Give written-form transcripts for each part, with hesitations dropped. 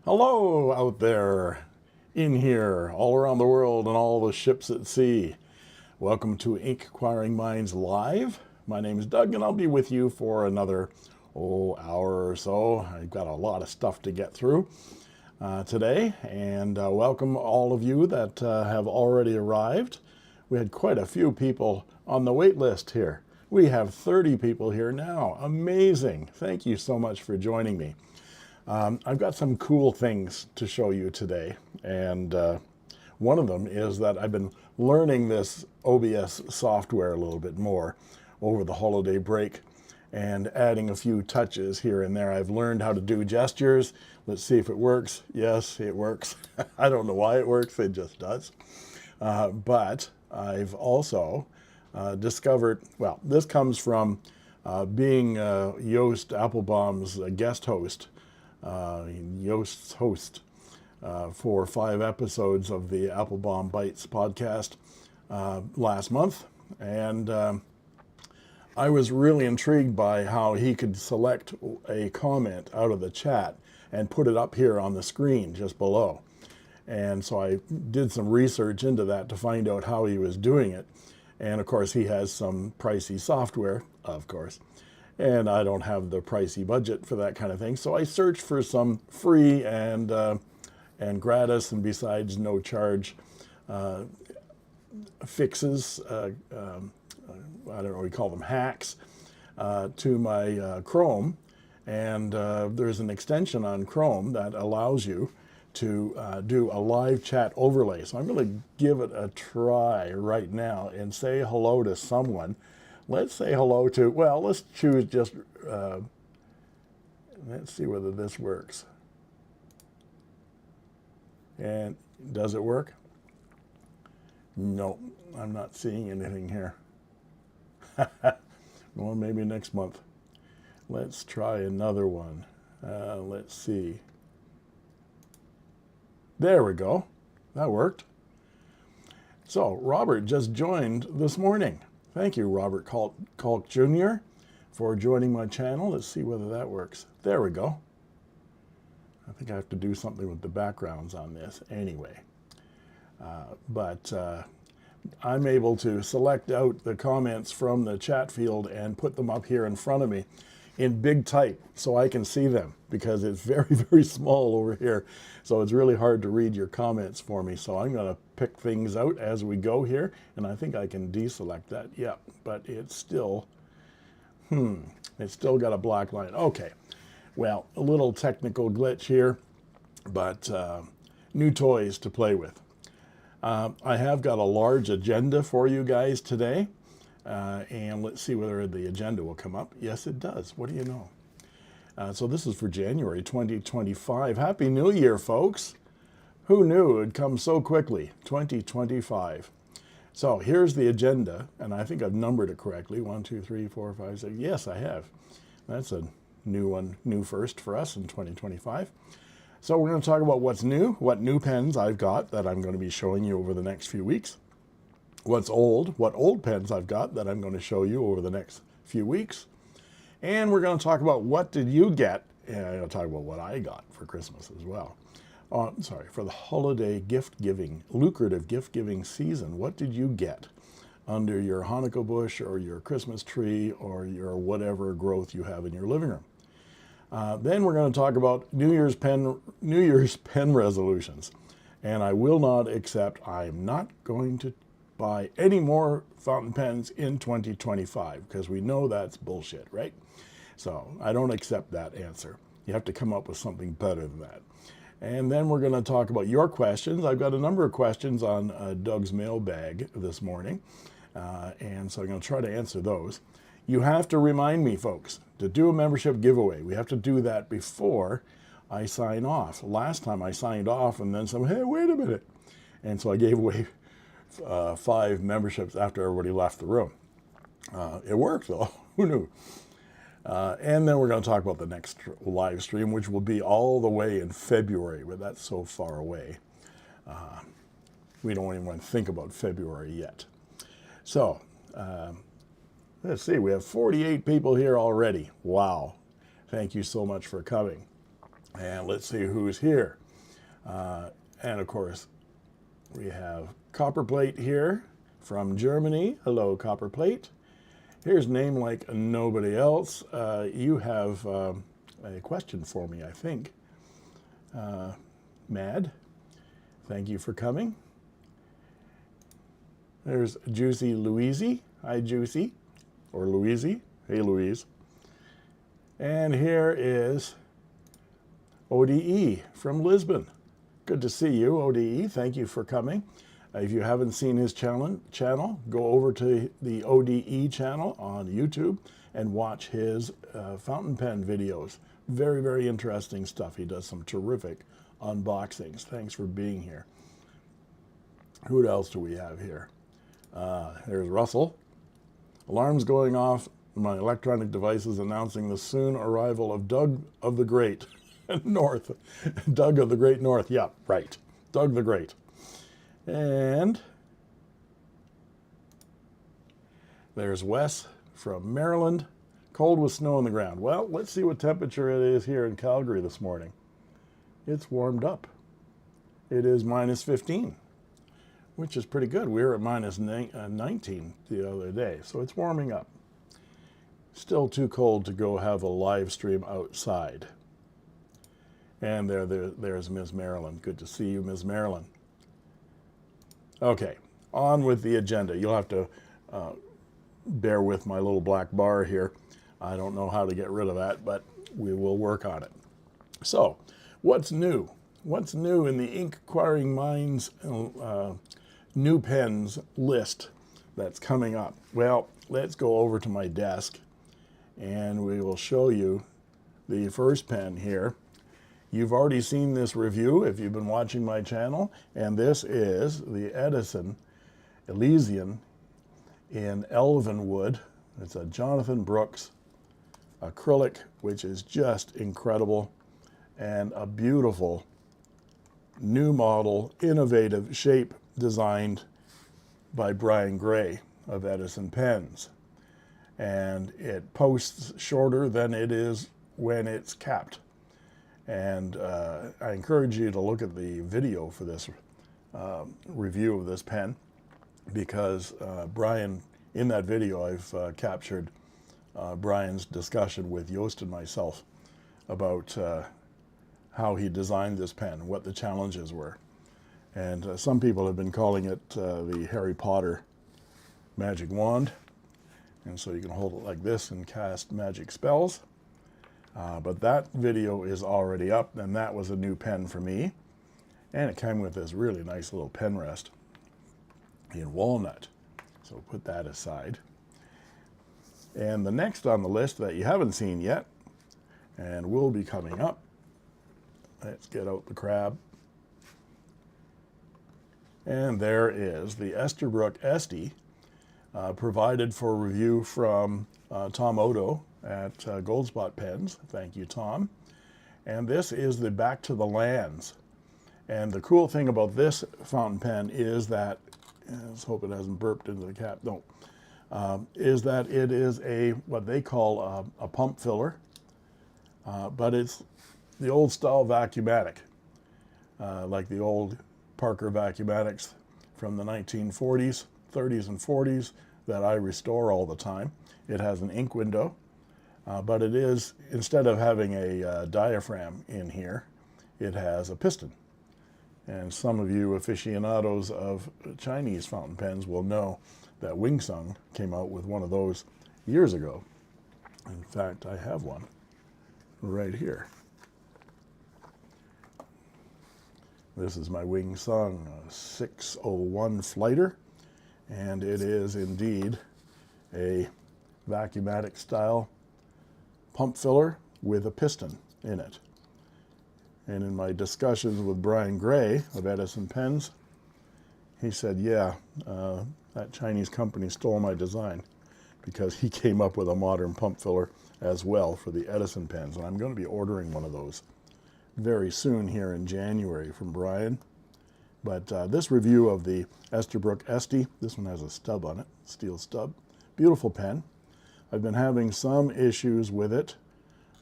Hello out there, in here, all around the world, and all the ships at sea. Welcome to Inkquiring Minds Live. My name is Doug, and I'll be with you for another hour or so. I've got a lot of stuff to get through today, and welcome all of you that have already arrived. We had quite a few people on the wait list here. We have 30 people here now. Amazing. Thank you so much for joining me. I've got some cool things to show you today, and one of them is that I've been learning this OBS software a little bit more over the holiday break and adding a few touches here and there. I've learned how to do gestures. Let's see if it works. Yes, it works. I don't know why it works, it just does. But I've also discovered, well, this comes from being Joost Appelbaum's guest host, Joost's host for 5 episodes of the Appelbaum Bites podcast last month, and I was really intrigued by how he could select a comment out of the chat and put it up here on the screen just below. And so I did some research into that to find out how he was doing it. And of course he has some pricey software, of course, and I don't have the pricey budget for that kind of thing. So I searched for some free and gratis and besides no charge fixes, I don't know, we call them hacks, to my Chrome. And there's an extension on Chrome that allows you to do a live chat overlay. So I'm going to give it a try right now and say hello to someone. Let's say hello to, well, let's choose just, let's see whether this works. And does it work? No, I'm not seeing anything here. Well, maybe next month. Let's try another one. Let's see. There we go. That worked. So Robert just joined this morning. Thank you, Robert Kalk Jr., for joining my channel. Let's see whether that works. There we go. I think I have to do something with the backgrounds on this anyway. But I'm able to select out the comments from the chat field and put them up here in front of me in big type so I can see them, because it's very, very small over here. So it's really hard to read your comments for me. So I'm going to pick things out as we go here, and I think I can deselect that. Yeah, but it's still, it's still got a black line. Okay, well, a little technical glitch here, but new toys to play with. I have got a large agenda for you guys today. And let's see whether the agenda will come up. Yes, it does. What do you know? So this is for January 2025. Happy New Year, folks. Who knew it would come so quickly? 2025. So here's the agenda, and I think I've numbered it correctly. 1, 2, 3, 4, 5, 6. Yes, I have. That's a new one, new first for us in 2025. So we're going to talk about what's new, what new pens I've got that I'm going to be showing you over the next few weeks. What's old, what old pens I've got that I'm going to show you over the next few weeks. And we're going to talk about what did you get, and I'm going to talk about what I got for Christmas as well. Sorry, for the holiday gift giving, lucrative gift giving season. What did you get under your Hanukkah bush or your Christmas tree or your whatever growth you have in your living room? Then we're going to talk about New Year's pen resolutions. And I will not accept, I'm not going to buy any more fountain pens in 2025, because we know that's bullshit, right? So I don't accept that answer. You have to come up with something better than that. And then we're going to talk about your questions. I've got a number of questions on Doug's mailbag this morning, and so I'm going to try to answer those. You have to remind me, folks, to do a membership giveaway. We have to do that before I sign off. Last time I signed off and then someone, hey, wait a minute. And so I gave away 5 memberships after everybody left the room. It worked though. Who knew? And then we're going to talk about the next live stream, which will be all the way in February, but that's so far away. We don't even want to think about February yet. So, let's see, we have 48 people here already. Wow. Thank you so much for coming. And let's see who's here. And of course, we have Copperplate here from Germany. Hello, Copperplate. Here's Name Like Nobody Else. You have a question for me, I think. Mad, thank you for coming. There's Juicy Louise. Hi, Juicy. Or Louise. Hey, Louise. And here is ODE from Lisbon. Good to see you, ODE. Thank you for coming. If you haven't seen his channel, go over to the ODE channel on YouTube and watch his fountain pen videos. Very, very interesting stuff. He does some terrific unboxings. Thanks for being here. Who else do we have here? There's Russell. Alarms going off. My electronic devices announcing the soon arrival of Doug of the Great North. Doug of the Great North. Yeah, right. Doug the Great. And there's Wes from Maryland. Cold with snow on the ground. Well, let's see what temperature it is here in Calgary this morning. It's warmed up. It is minus 15, which is pretty good. We were at minus 19 the other day, so it's warming up. Still too cold to go have a live stream outside. And there's Ms. Marilyn. Good to see you, Ms. Marilyn. Okay, on with the agenda. You'll have to bear with my little black bar here. I don't know how to get rid of that, but we will work on it. So, what's new? What's new in the Inkquiring Minds new pens list that's coming up? Well, let's go over to my desk and we will show you the first pen here. You've already seen this review if you've been watching my channel, and this is the Edison Elysian in Elvenwood. It's a Jonathan Brooks acrylic, which is just incredible, and a beautiful new model, innovative shape designed by Brian Gray of Edison Pens. And it posts shorter than it is when it's capped. And I encourage you to look at the video for this review of this pen, because Brian, in that video, I've captured Brian's discussion with Yost and myself about how he designed this pen, what the challenges were. And some people have been calling it the Harry Potter magic wand. And so you can hold it like this and cast magic spells. But that video is already up, and that was a new pen for me. And it came with this really nice little pen rest in walnut. So put that aside. And the next on the list that you haven't seen yet, and will be coming up, let's get out the crab. And there is the Esterbrook Esty, provided for review from Tom Odo at Goldspot Pens. Thank you, Tom. And this is the Back to the Lands. And the cool thing about this fountain pen is that, let's hope it hasn't burped into the cap, no, is that it is a, what they call a pump filler, but it's the old style vacuumatic, like the old Parker Vacuumatics from the 1940s, 30s and 40s that I restore all the time. It has an ink window. But it is, instead of having a diaphragm in here, it has a piston. And some of you aficionados of Chinese fountain pens will know that Wing Sung came out with one of those years ago. In fact, I have one right here. This is my Wing Sung 601 Flighter, and it is indeed a vacuumatic style pump filler with a piston in it. And in my discussions with Brian Gray of Edison Pens, he said, yeah, that Chinese company stole my design, because he came up with a modern pump filler as well for the Edison pens. And I'm going to be ordering one of those very soon here in January from Brian. But this review of the Esterbrook Esty, this one has a stub on it, steel stub. Beautiful pen. I've been having some issues with it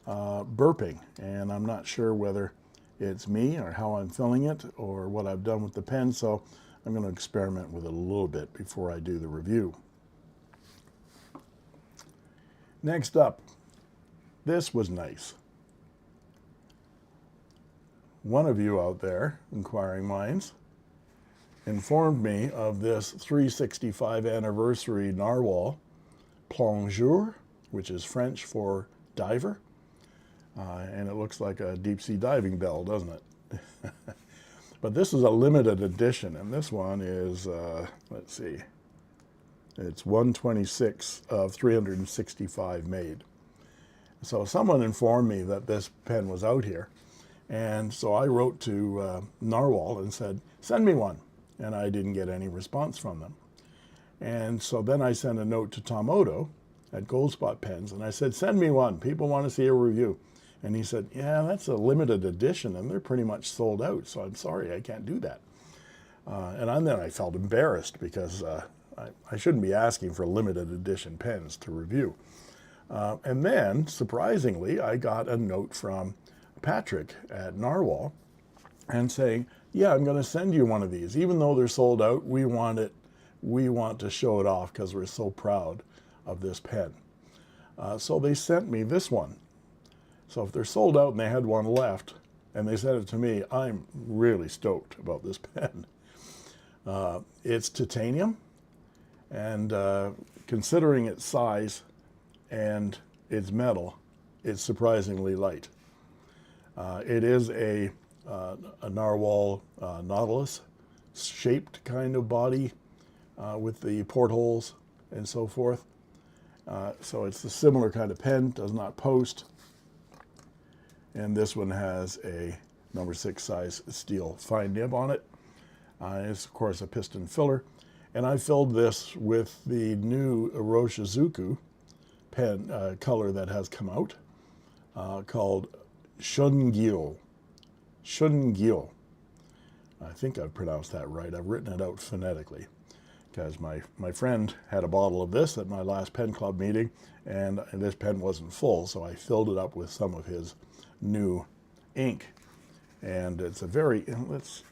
burping, and I'm not sure whether it's me or how I'm filling it or what I've done with the pen, so I'm going to experiment with it a little bit before I do the review. Next up, this was nice. One of you out there, Inquiring Minds, informed me of this 365 anniversary narwhal plongeur, which is French for diver, and it looks like a deep sea diving bell, doesn't it? But this is a limited edition, and this one is, let's see, it's 126 of 365 made. So someone informed me that this pen was out here, and so I wrote to Narwhal and said, send me one, and I didn't get any response from them. And so then I sent a note to Tom Odo at Goldspot Pens, and I said, send me one, people want to see a review. And he said, yeah, that's a limited edition, and they're pretty much sold out, so I'm sorry, I can't do that. And then I felt embarrassed because I shouldn't be asking for limited edition pens to review. And then, surprisingly, I got a note from Patrick at Narwhal and saying, yeah, I'm going to send you one of these. Even though they're sold out, we want to show it off because we're so proud of this pen. So they sent me this one. So if they're sold out and they had one left and they sent it to me, I'm really stoked about this pen. It's titanium, and considering its size and its metal, it's surprisingly light. It is a narwhal nautilus shaped kind of body with the portholes and so forth. So it's a similar kind of pen, does not post. And this one has a number 6 size steel fine nib on it. It's of course a piston filler. And I filled this with the new Iroshizuku pen color that has come out called Shungyo. Shungyo. I think I've pronounced that right. I've written it out phonetically because my friend had a bottle of this at my last pen club meeting, and this pen wasn't full, so I filled it up with some of his new ink. And it's a very, let's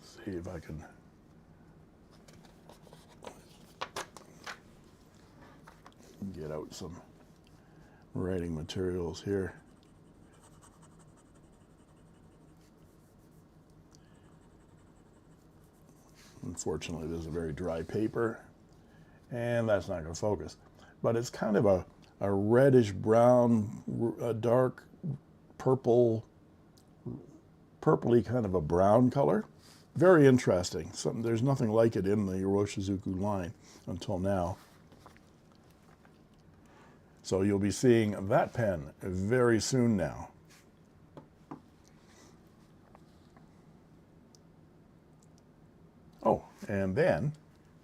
see if I can get out some writing materials here. Unfortunately, this is a very dry paper, and that's not going to focus. But it's kind of a reddish brown, a dark purpley kind of a brown color. Very interesting. There's nothing like it in the Iroshizuku line until now. So you'll be seeing that pen very soon now. Oh, and then,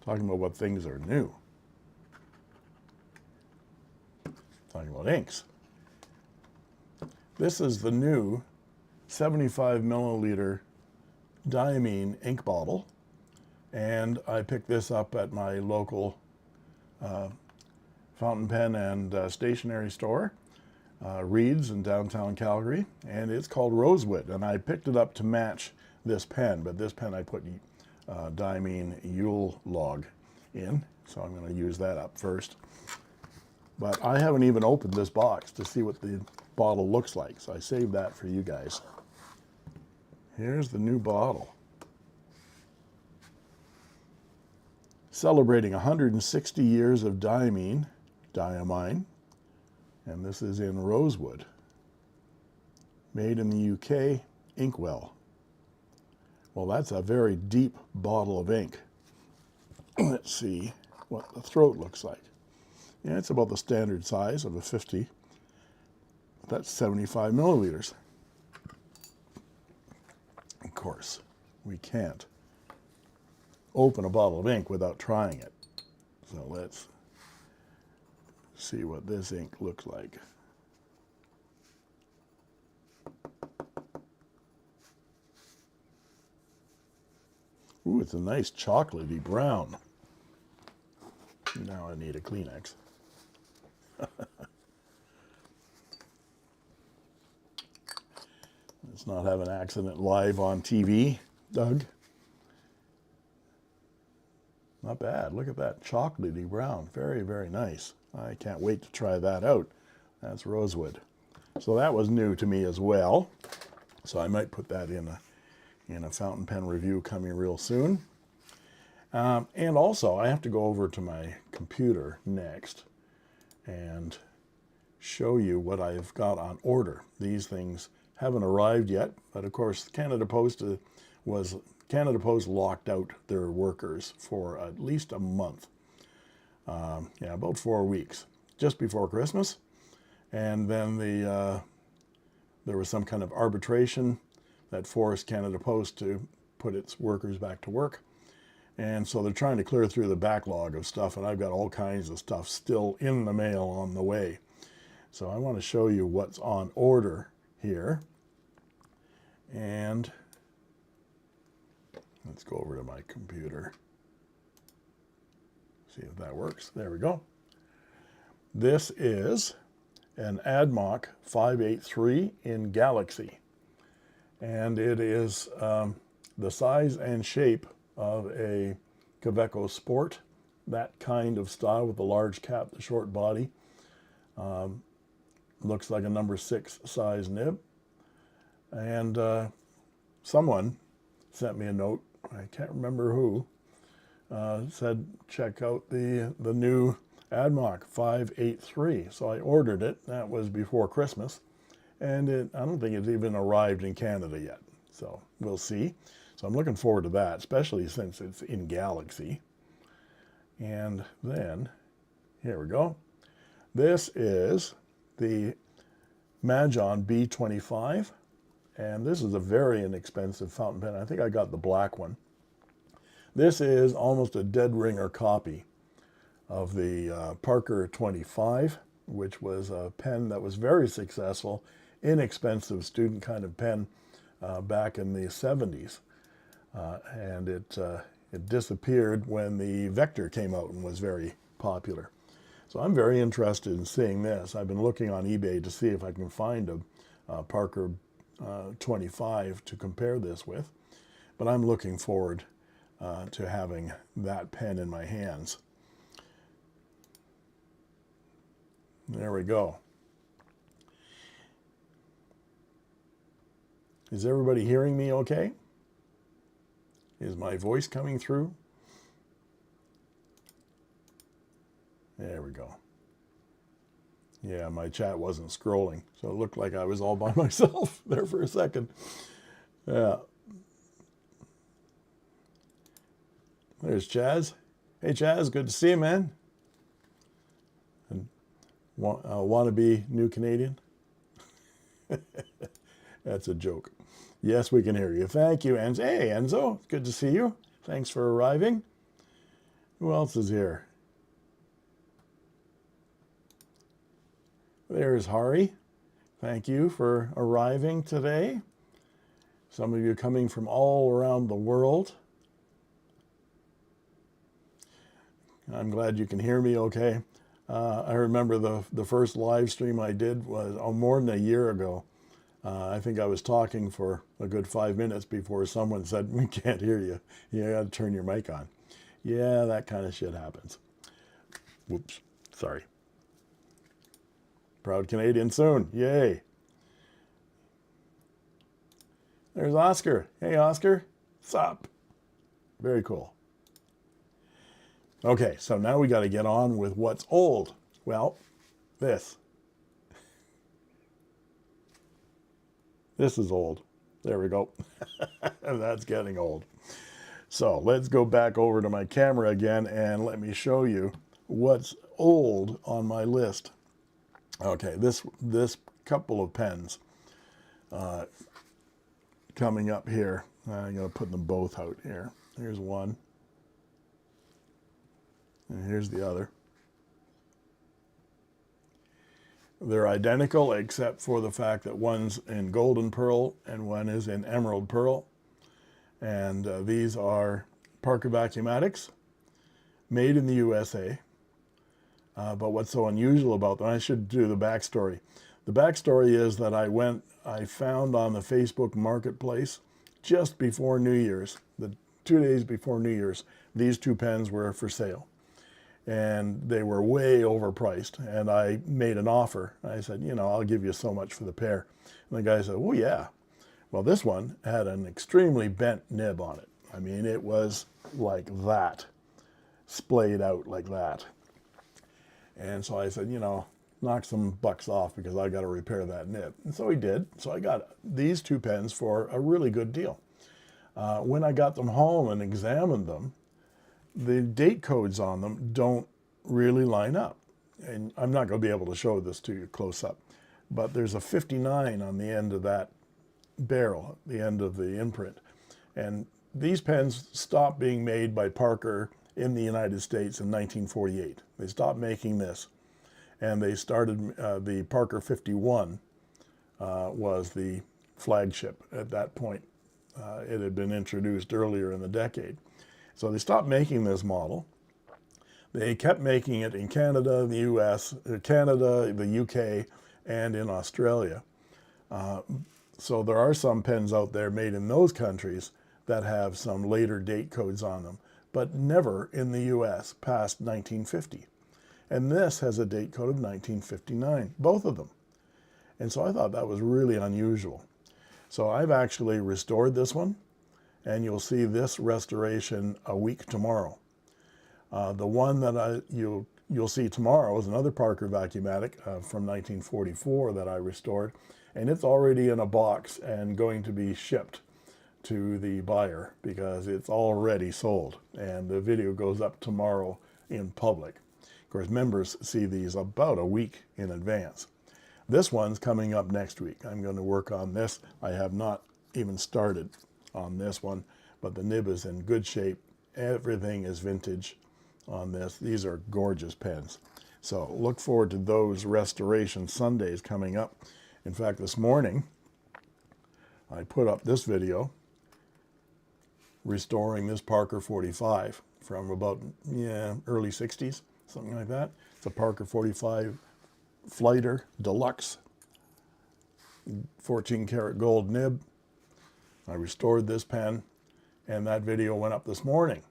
talking about what things are new. Talking about inks. This is the new 75 milliliter diamine ink bottle, and I picked this up at my local fountain pen and stationery store, Reids in downtown Calgary, and it's called Rosewood, and I picked it up to match this pen, but this pen I put diamine Yule log in, so I'm going to use that up first. But I haven't even opened this box to see what the bottle looks like, so I saved that for you guys. Here's the new bottle. Celebrating 160 years of diamine, and this is in Rosewood. Made in the UK, Inkwell. Well, that's a very deep bottle of ink. Let's see what the throat looks like. Yeah, it's about the standard size of a 50. That's 75 milliliters. Of course, we can't open a bottle of ink without trying it. So let's see what this ink looks like. Ooh, it's a nice chocolatey brown. Now I need a Kleenex. Let's not have an accident live on TV, Doug. Not bad. Look at that chocolatey brown. Very, very nice. I can't wait to try that out. That's rosewood. So that was new to me as well. So I might put that in a fountain pen review coming real soon. And also, I have to go over to my computer next and show you what I've got on order. These things haven't arrived yet, but of course, Canada Post locked out their workers for at least a month. Yeah, about 4 weeks, just before Christmas. And then there was some kind of arbitration that forced Canada Post to put its workers back to work. And so they're trying to clear through the backlog of stuff, and I've got all kinds of stuff still in the mail on the way. So I want to show you what's on order here. And let's go over to my computer. See if that works. There we go. This is an AdMock 583 in Galaxy. And it is the size and shape of a Kaweco Sport, that kind of style with the large cap, the short body. Looks like a number 6 size nib. And someone sent me a note, I can't remember who, said check out the new AdMock 583. So I ordered it. That was before Christmas. And I don't think it's even arrived in Canada yet. So we'll see. So I'm looking forward to that, especially since it's in Galaxy. And then, here we go. This is the Majon B25. And this is a very inexpensive fountain pen. I think I got the black one. This is almost a dead ringer copy of the Parker 25, which was a pen that was very successful, inexpensive student kind of pen back in the 70s. And it disappeared when the Vector came out and was very popular. So I'm very interested in seeing this. I've been looking on eBay to see if I can find a Parker 25 to compare this with. But I'm looking forward to having that pen in my hands. There we go. Is everybody hearing me okay? Is my voice coming through? There we go. Yeah, my chat wasn't scrolling, so it looked like I was all by myself there for a second. Yeah. There's Chaz. Hey, Chaz, good to see you, man. And wannabe new Canadian? That's a joke. Yes, we can hear you. Thank you, Enzo. Hey, Enzo, good to see you. Thanks for arriving. Who else is here? There's Hari. Thank you for arriving today. Some of you coming from all around the world. I'm glad you can hear me okay. I remember the first live stream I did was more than a year ago. I think I was talking for a good 5 minutes before someone said, we can't hear you. You got to turn your mic on. Yeah, that kind of shit happens. Whoops, sorry. Proud Canadian soon, yay. There's Oscar. Hey, Oscar, what's up? Very cool. Okay, so now we got to get on with what's old. Well, this. This is old. There we go. That's getting old. So let's go back over to my camera again and let me show you what's old on my list. Okay, this couple of pens coming up here. I'm going to put them both out here. Here's one. And here's the other. They're identical except for the fact that one's in golden pearl and one is in emerald pearl. And these are Parker Vacuumatics, made in the USA. But what's so unusual about them, I should do the backstory. The backstory is that I found on the Facebook Marketplace just before New Year's, the 2 days before New Year's, these two pens were for sale. And they were way overpriced. And I made an offer. I said, you know, I'll give you so much for the pair. And the guy said, oh yeah. Well, this one had an extremely bent nib on it. I mean, it was like that, splayed out like that. And so I said, you know, knock some bucks off because I got to repair that nib. And so he did. So I got these two pens for a really good deal. When I got them home and examined them, the date codes on them don't really line up. And I'm not going to be able to show this to you close up, but there's a 59 on the end of that barrel, the end of the imprint. And these pens stopped being made by Parker in the United States in 1948. They stopped making this. And they started, the Parker 51 was the flagship at that point. It had been introduced earlier in the decade. So they stopped making this model. They kept making it in Canada, the US, Canada, the UK, and in Australia. So there are some pens out there made in those countries that have some later date codes on them, but never in the US past 1950. And this has a date code of 1959, both of them. And so I thought that was really unusual. So I've actually restored this one, and you'll see this restoration a week tomorrow. The one that you'll see tomorrow is another Parker Vacuumatic from 1944 that I restored, and it's already in a box and going to be shipped to the buyer because it's already sold, and the video goes up tomorrow in public. Of course, members see these about a week in advance. This one's coming up next week. I'm going to work on this. I have not even started on this one, but the nib is in good shape. Everything is vintage on this. These are gorgeous pens. So look forward to those restoration Sundays coming up. In fact, this morning, I put up this video restoring this Parker 45 from about, early 60s, something like that. It's a Parker 45 Flighter Deluxe, 14 karat gold nib. I restored this pen, and that video went up this morning.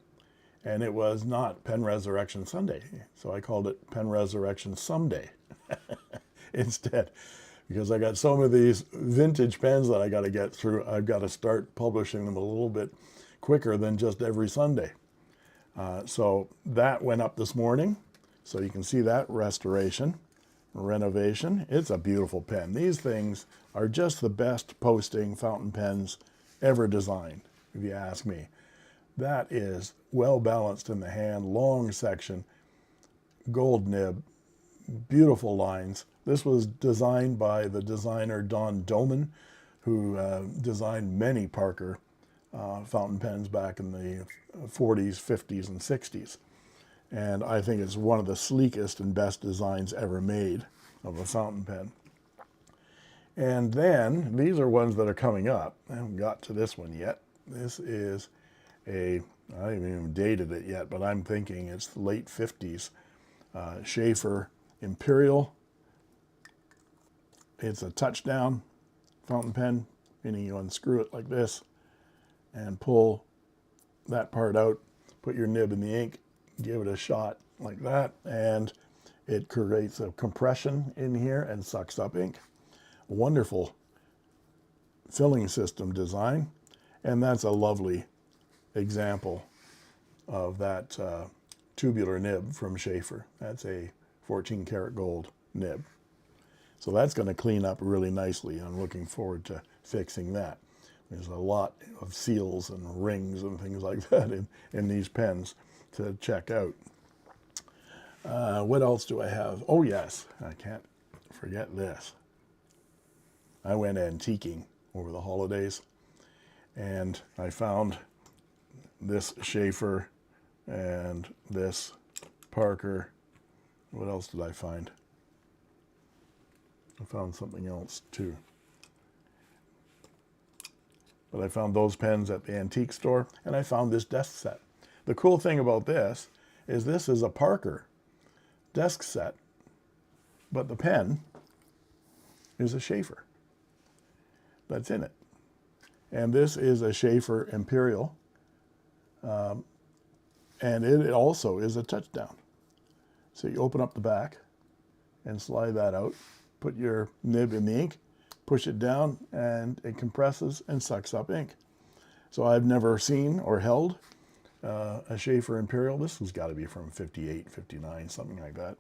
And it was not Pen Resurrection Sunday, so I called it Pen Resurrection Someday instead, because I got some of these vintage pens that I got to get through. I've got to start publishing them a little bit quicker than just every Sunday. So that went up this morning, so you can see that restoration, renovation. It's a beautiful pen. These things are just the best posting fountain pens ever designed, if you ask me. That is well balanced in the hand, long section, gold nib, beautiful lines. This was designed by the designer Don Doman, who designed many Parker fountain pens back in the 40s, 50s, and 60s. And I think it's one of the sleekest and best designs ever made of a fountain pen. And then, these are ones that are coming up. I haven't got to this one yet. This is I haven't even dated it yet, but I'm thinking it's the late 50s. Schaefer Imperial. It's a touchdown fountain pen, meaning you unscrew it like this and pull that part out, put your nib in the ink, give it a shot like that, and it creates a compression in here and sucks up ink. Wonderful filling system design, and that's a lovely example of that tubular nib from Schaefer. That's a 14 karat gold nib. So that's going to clean up really nicely. I'm looking forward to fixing that. There's a lot of seals and rings and things like that in these pens to check out. What else do I have? Oh yes, I can't forget this. I went antiquing over the holidays, and I found this Schaefer and this Parker. What else did I find? I found something else too. But I found those pens at the antique store, and I found this desk set. The cool thing about this is a Parker desk set, but the pen is a Schaefer that's in it. And this is a Schaefer Imperial, and it also is a touchdown. So you open up the back and slide that out, put your nib in the ink, push it down, and it compresses and sucks up ink. So I've never seen or held a Schaefer Imperial. This has got to be from 58, 59, something like that.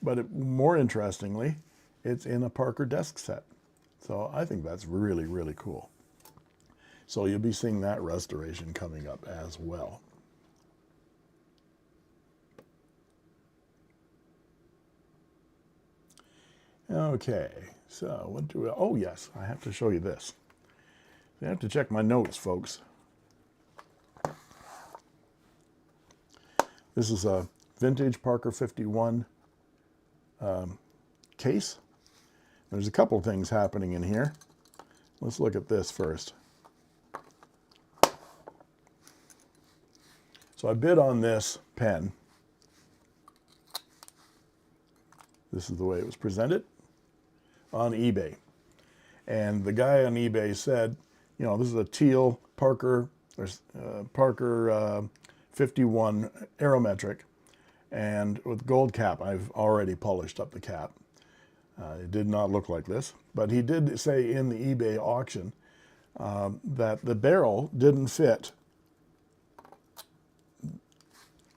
But more interestingly, it's in a Parker desk set. So I think that's really, really cool. So you'll be seeing that restoration coming up as well. Okay, so what do we, oh yes, I have to show you this. You have to check my notes, folks. This is a vintage Parker 51 case. There's a couple things happening in here. Let's look at this first. So I bid on this pen. This is the way it was presented on eBay. And the guy on eBay said, you know, this is a teal Parker 51 aerometric, and with gold cap. I've already polished up the cap. It did not look like this, but he did say in the eBay auction that the barrel didn't fit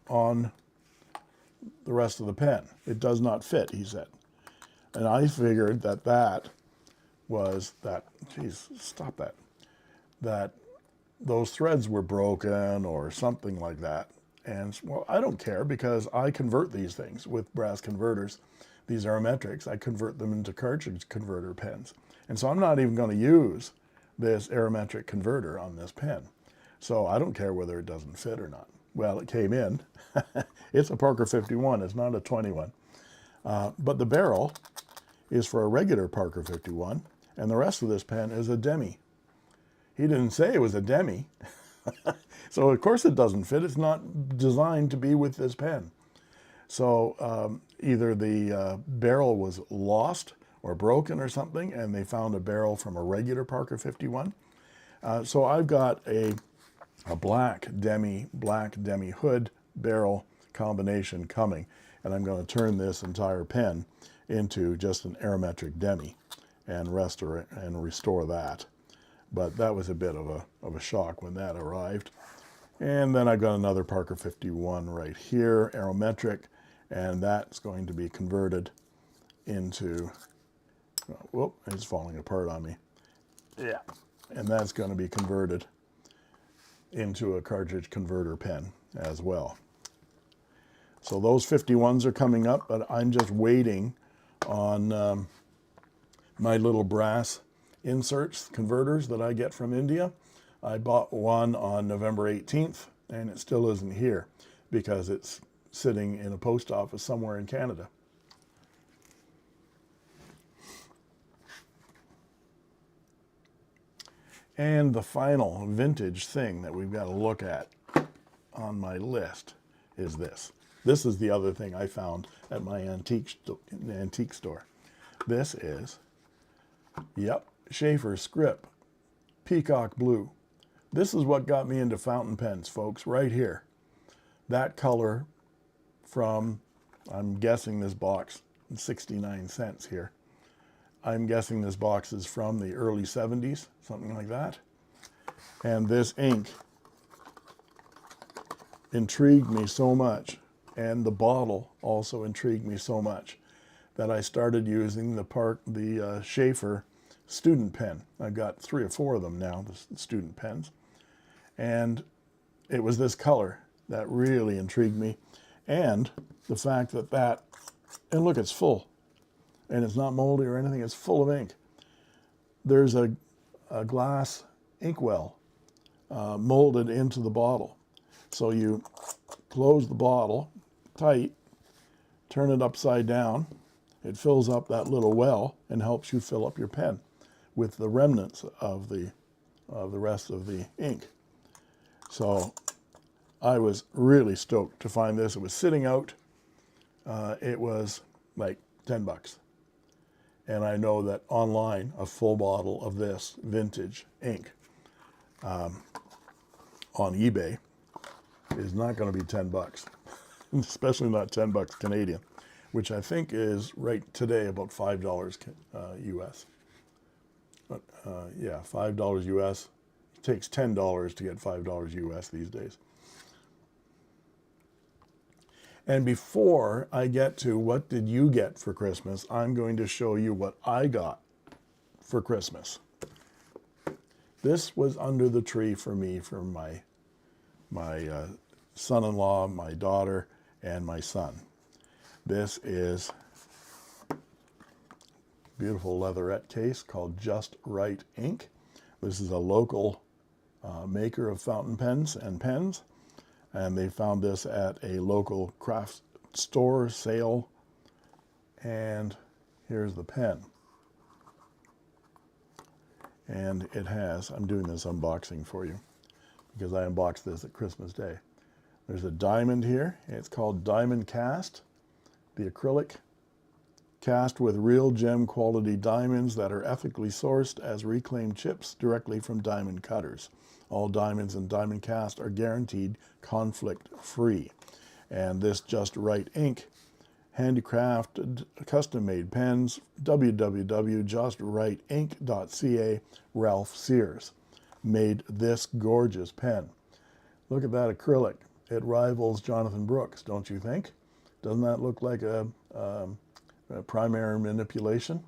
on the rest of the pen. It does not fit, he said. And I figured that that was that, geez, stop that, that those threads were broken or something like that. And well, I don't care, because I convert these things with brass converters. These aerometrics, I convert them into cartridge converter pens. And so I'm not even going to use this aerometric converter on this pen. So I don't care whether it doesn't fit or not. Well, it came in. It's a Parker 51, it's not a 21. But the barrel is for a regular Parker 51, and the rest of this pen is a demi. He didn't say it was a demi. So of course it doesn't fit. It's not designed to be with this pen. So either the barrel was lost or broken or something, and they found a barrel from a regular Parker 51. So I've got a black demi hood barrel combination coming, and I'm going to turn this entire pen into just an aerometric demi and restore that. But that was a bit of a shock when that arrived. And then I've got another Parker 51 right here, aerometric, and that's going to be converted into, whoop, it's falling apart on me. Yeah. And that's going to be converted into a cartridge converter pen as well. So those 51s are coming up, but I'm just waiting on my little brass inserts, converters that I get from India. I bought one on November 18th, and it still isn't here because it's sitting in a post office somewhere in Canada. And the final vintage thing that we've got to look at on my list is this. This is the other thing I found at my antique store. This is, yep, Schaefer Script, Peacock Blue. This is what got me into fountain pens, folks, right here. That color from, I'm guessing this box, 69 cents here. I'm guessing this box is from the early 70s, something like that. And this ink intrigued me so much, and the bottle also intrigued me so much, that I started using the Schaefer student pen. I've got 3 or 4 of them now, the student pens. And it was this color that really intrigued me. And the fact that, and look, it's full. And it's not moldy or anything, it's full of ink. There's a glass inkwell molded into the bottle. So you close the bottle tight, turn it upside down, it fills up that little well and helps you fill up your pen with the remnants of the rest of the ink. So I was really stoked to find this. It was sitting out. It was like 10 bucks. And I know that online, a full bottle of this vintage ink on eBay is not going to be 10 bucks, especially not 10 bucks Canadian, which I think is right today about $5 US. But yeah, $5 US. It takes $10 to get $5 US these days. And before I get to what did you get for Christmas, I'm going to show you what I got for Christmas. This was under the tree for me, for my son-in-law, my daughter, and my son. This is a beautiful leatherette case called Just Right Ink. This is a local maker of fountain pens and pens. And they found this at a local craft store sale. And here's the pen. And it has, I'm doing this unboxing for you because I unboxed this at Christmas Day. There's a diamond here. It's called Diamond Cast. The acrylic cast with real gem quality diamonds that are ethically sourced as reclaimed chips directly from diamond cutters. All diamonds and diamond cast are guaranteed conflict-free. And this Just Right ink, handicrafted, custom-made pens, www.justrightinc.ca, Ralph Sears made this gorgeous pen. Look at that acrylic. It rivals Jonathan Brooks, don't you think? Doesn't that look like a primary manipulation?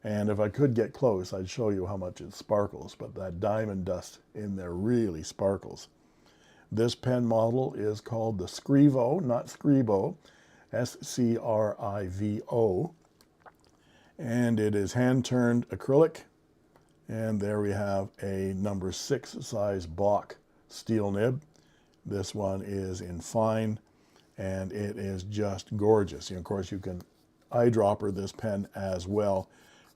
And if I could get close, I'd show you how much it sparkles, but that diamond dust in there really sparkles. This pen model is called the Scrivo, not Scribo, S-C-R-I-V-O, and it is hand-turned acrylic, and there we have a number 6 size Bock steel nib. This one is in fine, and it is just gorgeous. And of course, you can eyedropper this pen as well,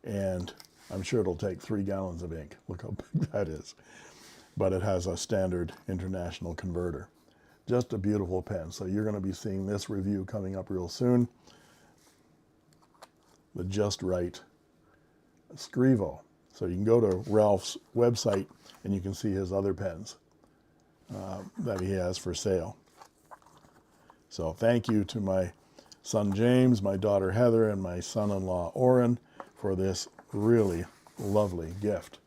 and I'm sure it'll take 3 gallons of ink. Look how big that is. But it has a standard international converter. Just a beautiful pen. So you're going to be seeing this review coming up real soon. The Just Right Scrivo. So you can go to Ralph's website and you can see his other pens that he has for sale. So thank you to my son James, my daughter Heather, and my son-in-law Oren for this really lovely gift.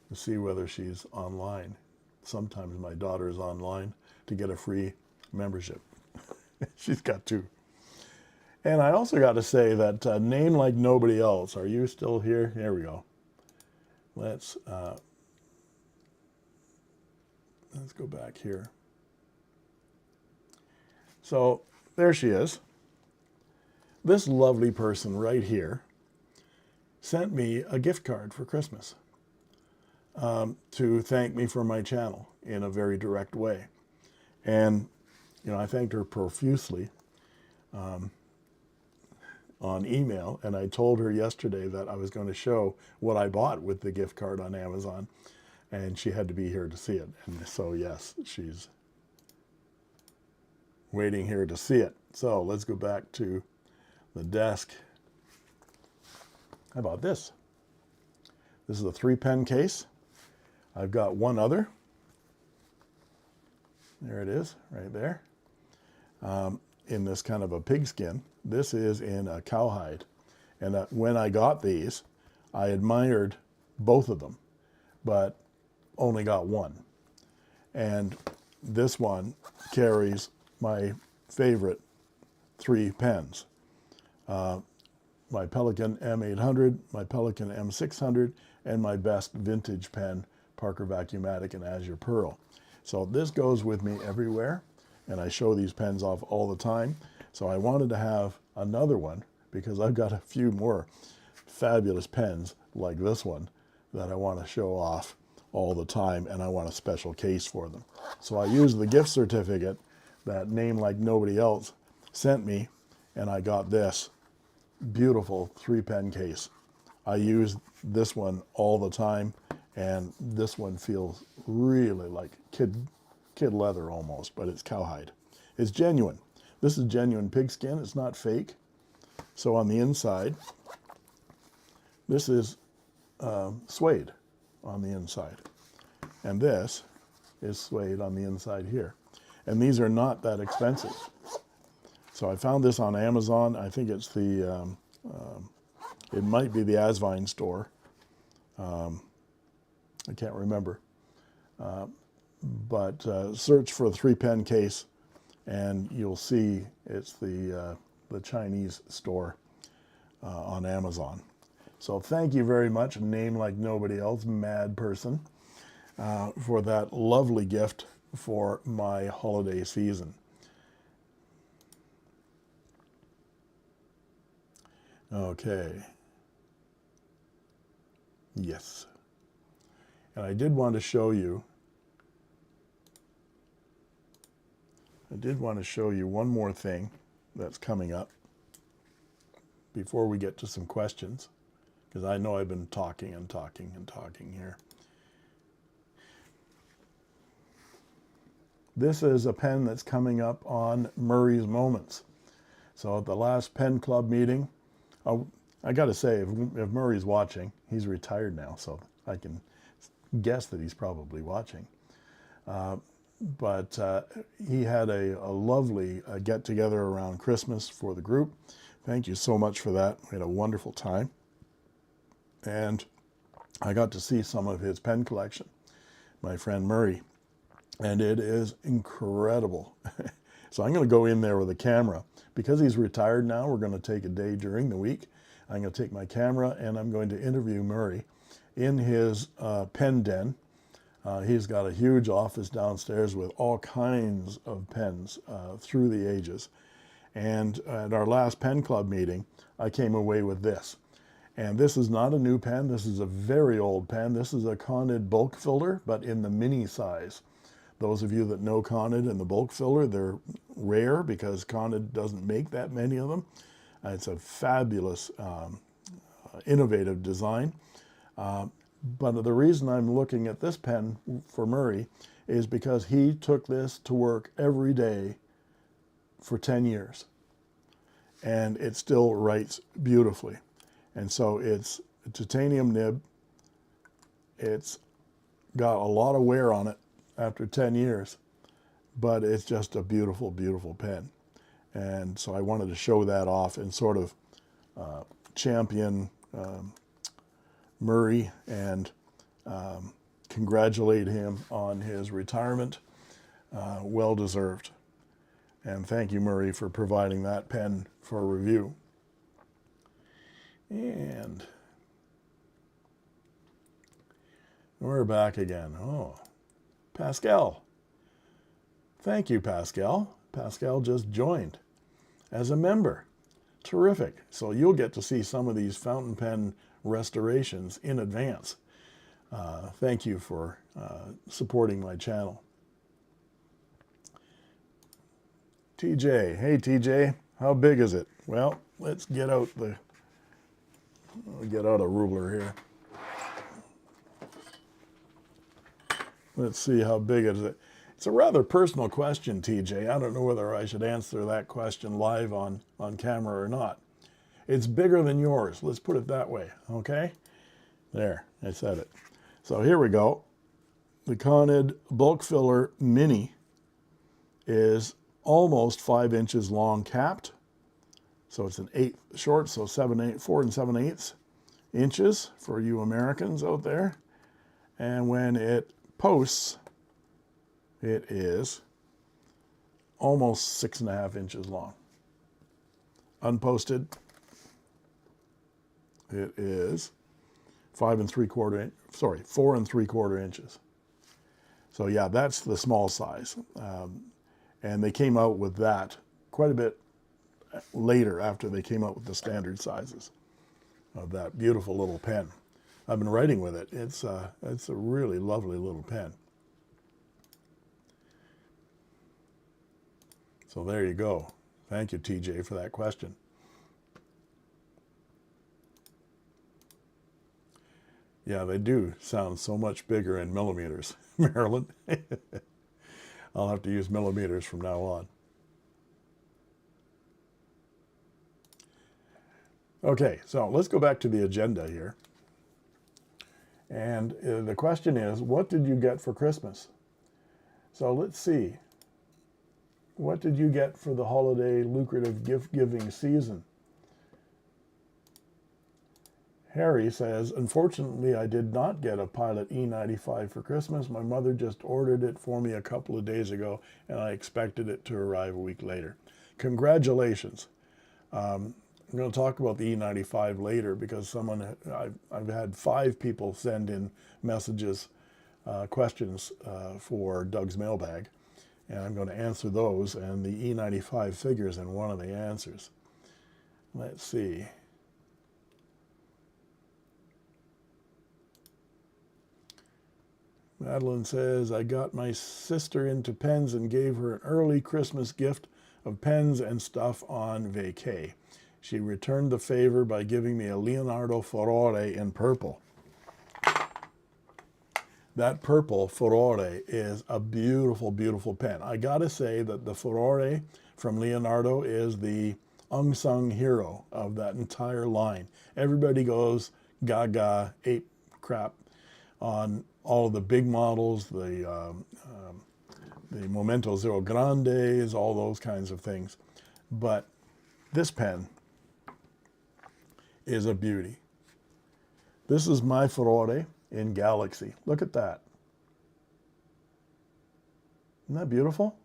To see whether she's online. Sometimes my daughter is online to get a free membership. She's got 2. And I also got to say that Name Like Nobody Else. Are you still here? Here we go. Let's go back here. So there she is. This lovely person right here sent me a gift card for Christmas to thank me for my channel in a very direct way. And, you know, I thanked her profusely on email, and I told her yesterday that I was going to show what I bought with the gift card on Amazon, and she had to be here to see it. And so, yes, she's waiting here to see it. So let's go back to the desk. How about this? This is a 3-pen case. I've got one other. There it is, right there. In this kind of a pigskin. This is in a cowhide. And when I got these, I admired both of them, but only got one. And this one carries my favorite 3 pens. My Pelican M800, my Pelican M600, and my best vintage pen, Parker Vacuumatic and Azure Pearl. So this goes with me everywhere, and I show these pens off all the time. So I wanted to have another one because I've got a few more fabulous pens like this one that I want to show off all the time, and I want a special case for them. So I used the gift certificate that Name Like Nobody Else sent me, and I got this beautiful 3-pen case. I use this one all the time, and this one feels really like kid leather almost, but it's cowhide. It's genuine. This is genuine pigskin. It's not fake. So on the inside, this is suede on the inside, and this is suede on the inside here. And these are not that expensive. So I found this on Amazon. I think it's the, it might be the Asvine store. I can't remember. But search for a 3-pen case, and you'll see it's the Chinese store on Amazon. So thank you very much, name like nobody else, mad person, for that lovely gift for my holiday season. Okay. Yes. And I did want to show you, one more thing that's coming up before we get to some questions, because I know I've been talking and talking and talking here. This is a pen that's coming up on Murray's Moments. So at the last pen club meeting, I got to say, if Murray's watching, he's retired now, so I can guess that he's probably watching. But he had a lovely get-together around Christmas for the group. Thank you so much for that. We had a wonderful time. And I got to see some of his pen collection, my friend Murray, and it is incredible. So I'm going to go in there with a camera. Because he's retired now, we're going to take a day during the week. I'm going to take my camera and I'm going to interview Murray in his pen den. He's got a huge office downstairs with all kinds of pens through the ages. And at our last pen club meeting, I came away with this. And this is not a new pen. This is a very old pen. This is a Conductor bulk filler, but in the mini size. Those of you that know Conductor and the bulk filler, they're rare because Conductor doesn't make that many of them. It's a fabulous, innovative design. But the reason I'm looking at this pen for Murray is because he took this to work every day for 10 years. And it still writes beautifully. And so it's a titanium nib. It's got a lot of wear on it after 10 years, but it's just a beautiful, beautiful pen. And so I wanted to show that off and sort of champion Murray and congratulate him on his retirement. Well deserved. And thank you, Murray, for providing that pen for review. And we're back again. Oh, Pascal. Thank you, Pascal. Pascal just joined as a member. Terrific. So you'll get to see some of these fountain pen restorations in advance. Thank you for supporting my channel. TJ. Hey, TJ. How big is it? Well, let's get out a ruler here. Let's see how big it is. It's a rather personal question, TJ. I don't know whether I should answer that question live on camera or not. It's bigger than yours. Let's put it that way, okay? There, I said it. So here we go. The Conductor Bulk Filler Mini is almost 5 inches long capped. So it's an 1/8 short, so 4 7/8 inches for you Americans out there. And when it posts, it is almost 6.5 inches long. Unposted, it is 4 3/4 inches. So yeah, that's the small size. And they came out with that quite a bit later after they came out with the standard sizes of that beautiful little pen. I've been writing with it. It's a really lovely little pen. So there you go. Thank you, TJ, for that question. Yeah, they do sound so much bigger in millimeters, Marilyn. I'll have to use millimeters from now on. Okay, so let's go back to the agenda here. And the question is, what did you get for Christmas? So let's see. What did you get for the holiday lucrative gift-giving season? Harry says, unfortunately, I did not get a Pilot E95 for Christmas. My mother just ordered it for me a couple of days ago, and I expected it to arrive a week later. Congratulations. I'm going to talk about the E95 later because I've had 5 people send in messages, questions for Doug's mailbag, and I'm going to answer those, and the E95 figures in one of the answers. Let's see. Madeline says, I got my sister into pens and gave her an early Christmas gift of pens and stuff on vacay. She returned the favor by giving me a Leonardo Furore in purple. That purple Furore is a beautiful, beautiful pen. I gotta say that the Furore from Leonardo is the unsung hero of that entire line. Everybody goes gaga, ape crap on all of the big models, the Momento Zero Grandes, all those kinds of things. But this pen is a beauty. This is my Furore in Galaxy. Look at that. Isn't that beautiful?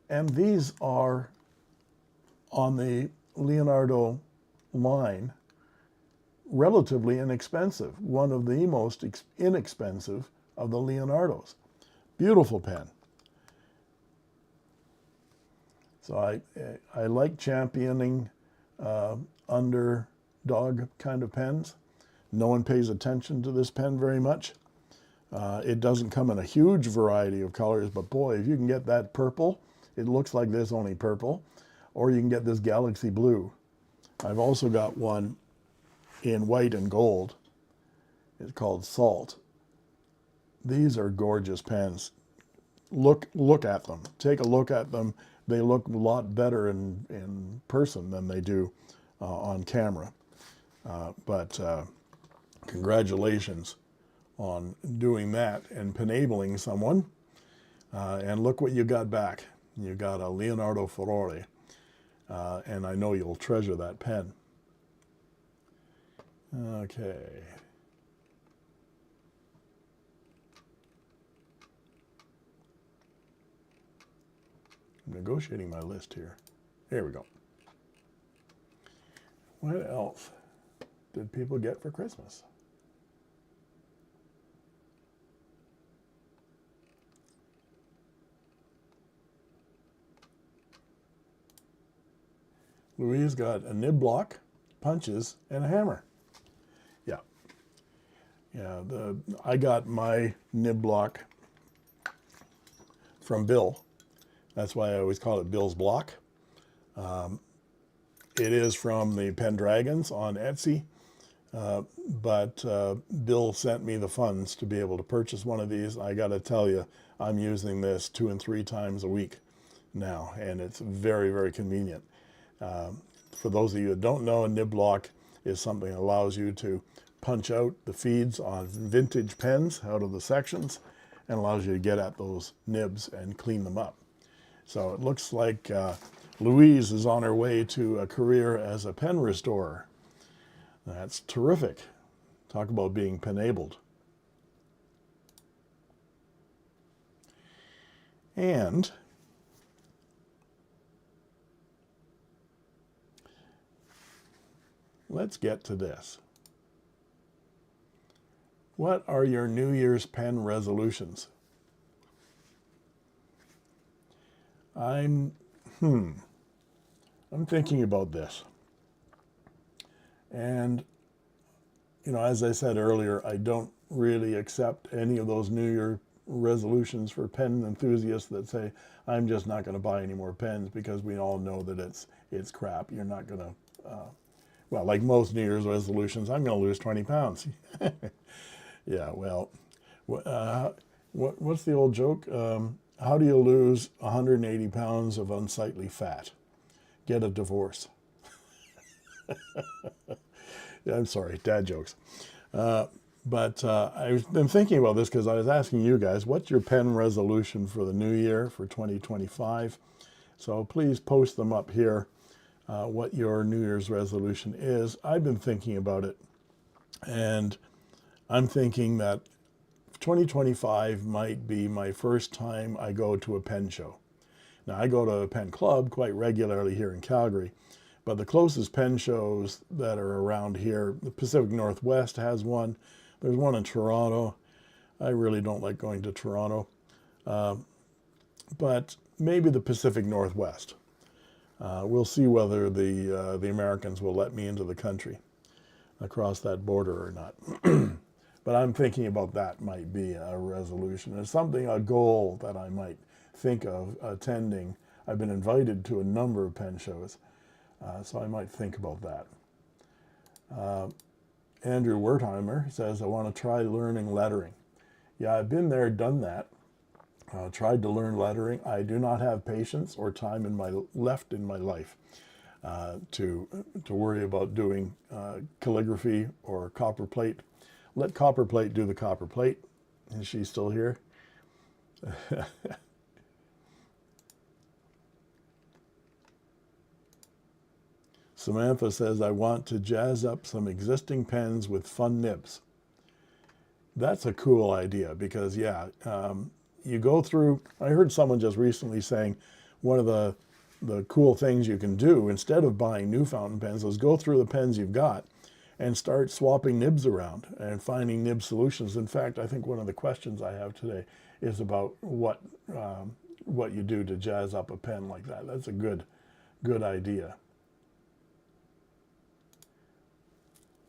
And these are on the Leonardo line, relatively inexpensive, one of the most inexpensive of the Leonardos. Beautiful pen. So I like championing underdog kind of pens. No one pays attention to this pen very much. It doesn't come in a huge variety of colors, but boy, if you can get that purple, it looks like this, only purple, or you can get this Galaxy blue. I've also got one in white and gold. It's called Salt. These are gorgeous pens. Look at them. Take a look at them. They look a lot better in person than they do on camera. But congratulations on doing that and penabling someone. And look what you got back. You got a Leonardo Furore. And I know you'll treasure that pen. Okay. I'm negotiating my list here. Here we go. What else did people get for Christmas? Louise got a nib block, punches, and a hammer. Yeah. Yeah, I got my nib block from Bill. That's why I always call it Bill's block. It is from the Pendragons on Etsy, but Bill sent me the funds to be able to purchase one of these. I got to tell you, I'm using this 2 and 3 times a week now, and it's very, very convenient. For those of you that don't know, a nib block is something that allows you to punch out the feeds on vintage pens out of the sections and allows you to get at those nibs and clean them up. So it looks like Louise is on her way to a career as a pen restorer. That's terrific. Talk about being penabled. And let's get to this. What are your New Year's pen resolutions? I'm thinking about this. And, you know, as I said earlier, I don't really accept any of those New Year resolutions for pen enthusiasts that say, I'm just not going to buy any more pens, because we all know that it's crap. You're not going to, well, like most New Year's resolutions, I'm going to lose 20 pounds. Yeah, well, what's the old joke? How do you lose 180 pounds of unsightly fat? Get a divorce. Yeah, I'm sorry, dad jokes. But I've been thinking about this because I was asking you guys, what's your pen resolution for the new year for 2025? So please post them up here, what your New Year's resolution is. I've been thinking about it, and I'm thinking that 2025 might be my first time I go to a pen show. Now, I go to a pen club quite regularly here in Calgary, but the closest pen shows that are around here, the Pacific Northwest has one. There's one in Toronto. I really don't like going to Toronto, but maybe the Pacific Northwest. We'll see whether the Americans will let me into the country across that border or not. But I'm thinking about that might be a resolution. It's something, a goal that I might think of attending. I've been invited to a number of pen shows, so I might think about that. Andrew Wertheimer says, I want to try learning lettering. Yeah, I've been there, done that. Tried to learn lettering. I do not have patience or time left in my life to worry about doing calligraphy or copperplate. Let copperplate do the copperplate. Is she still here? Samantha says, I want to jazz up some existing pens with fun nibs. That's a cool idea because, yeah, you go through, I heard someone just recently saying one of the cool things you can do instead of buying new fountain pens is go through the pens you've got and start swapping nibs around and finding nib solutions. In fact, I think one of the questions I have today is about what you do to jazz up a pen like that. That's a good idea.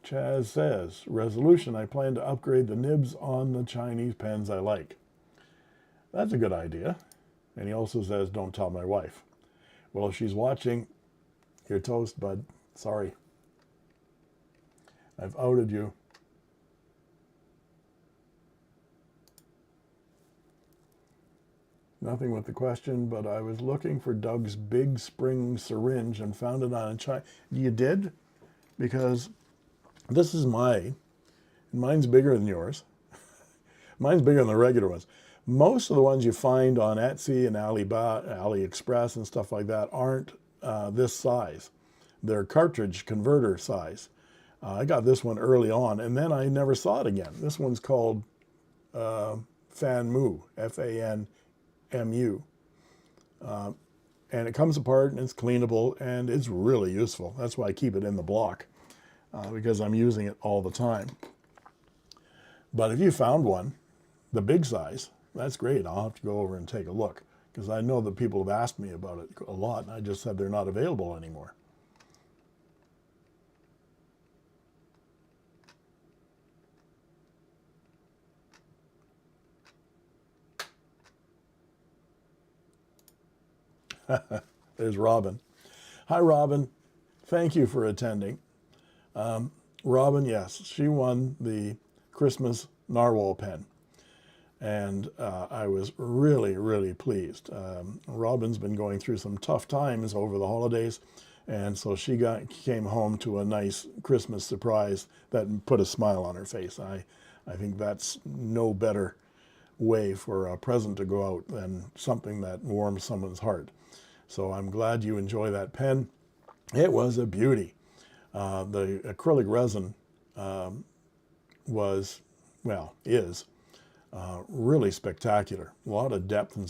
Chaz says, resolution, I plan to upgrade the nibs on the Chinese pens I like. That's a good idea. And he also says, don't tell my wife. Well, if she's watching, you're toast, bud. Sorry. I've outed you. Nothing with the question, but I was looking for Doug's big spring syringe and found it on a China. You did? Because this is mine's bigger than yours. Mine's bigger than the regular ones. Most of the ones you find on Etsy and AliExpress and stuff like that aren't this size. They're cartridge converter size. I got this one early on, and then I never saw it again. This one's called Fanmu, F-A-N-M-U. And it comes apart, and it's cleanable, and it's really useful. That's why I keep it in the block, because I'm using it all the time. But if you found one, the big size, that's great. I'll have to go over and take a look, because I know that people have asked me about it a lot, and I just said they're not available anymore. There's Robin. Hi, Robin. Thank you for attending. Robin, yes, she won the Christmas narwhal pen. And I was really, really pleased. Robin's been going through some tough times over the holidays, and so she came home to a nice Christmas surprise that put a smile on her face. I think that's no better way for a present to go out than something that warms someone's heart. So I'm glad you enjoy that pen. It was a beauty. The acrylic resin is really spectacular. A lot of depth and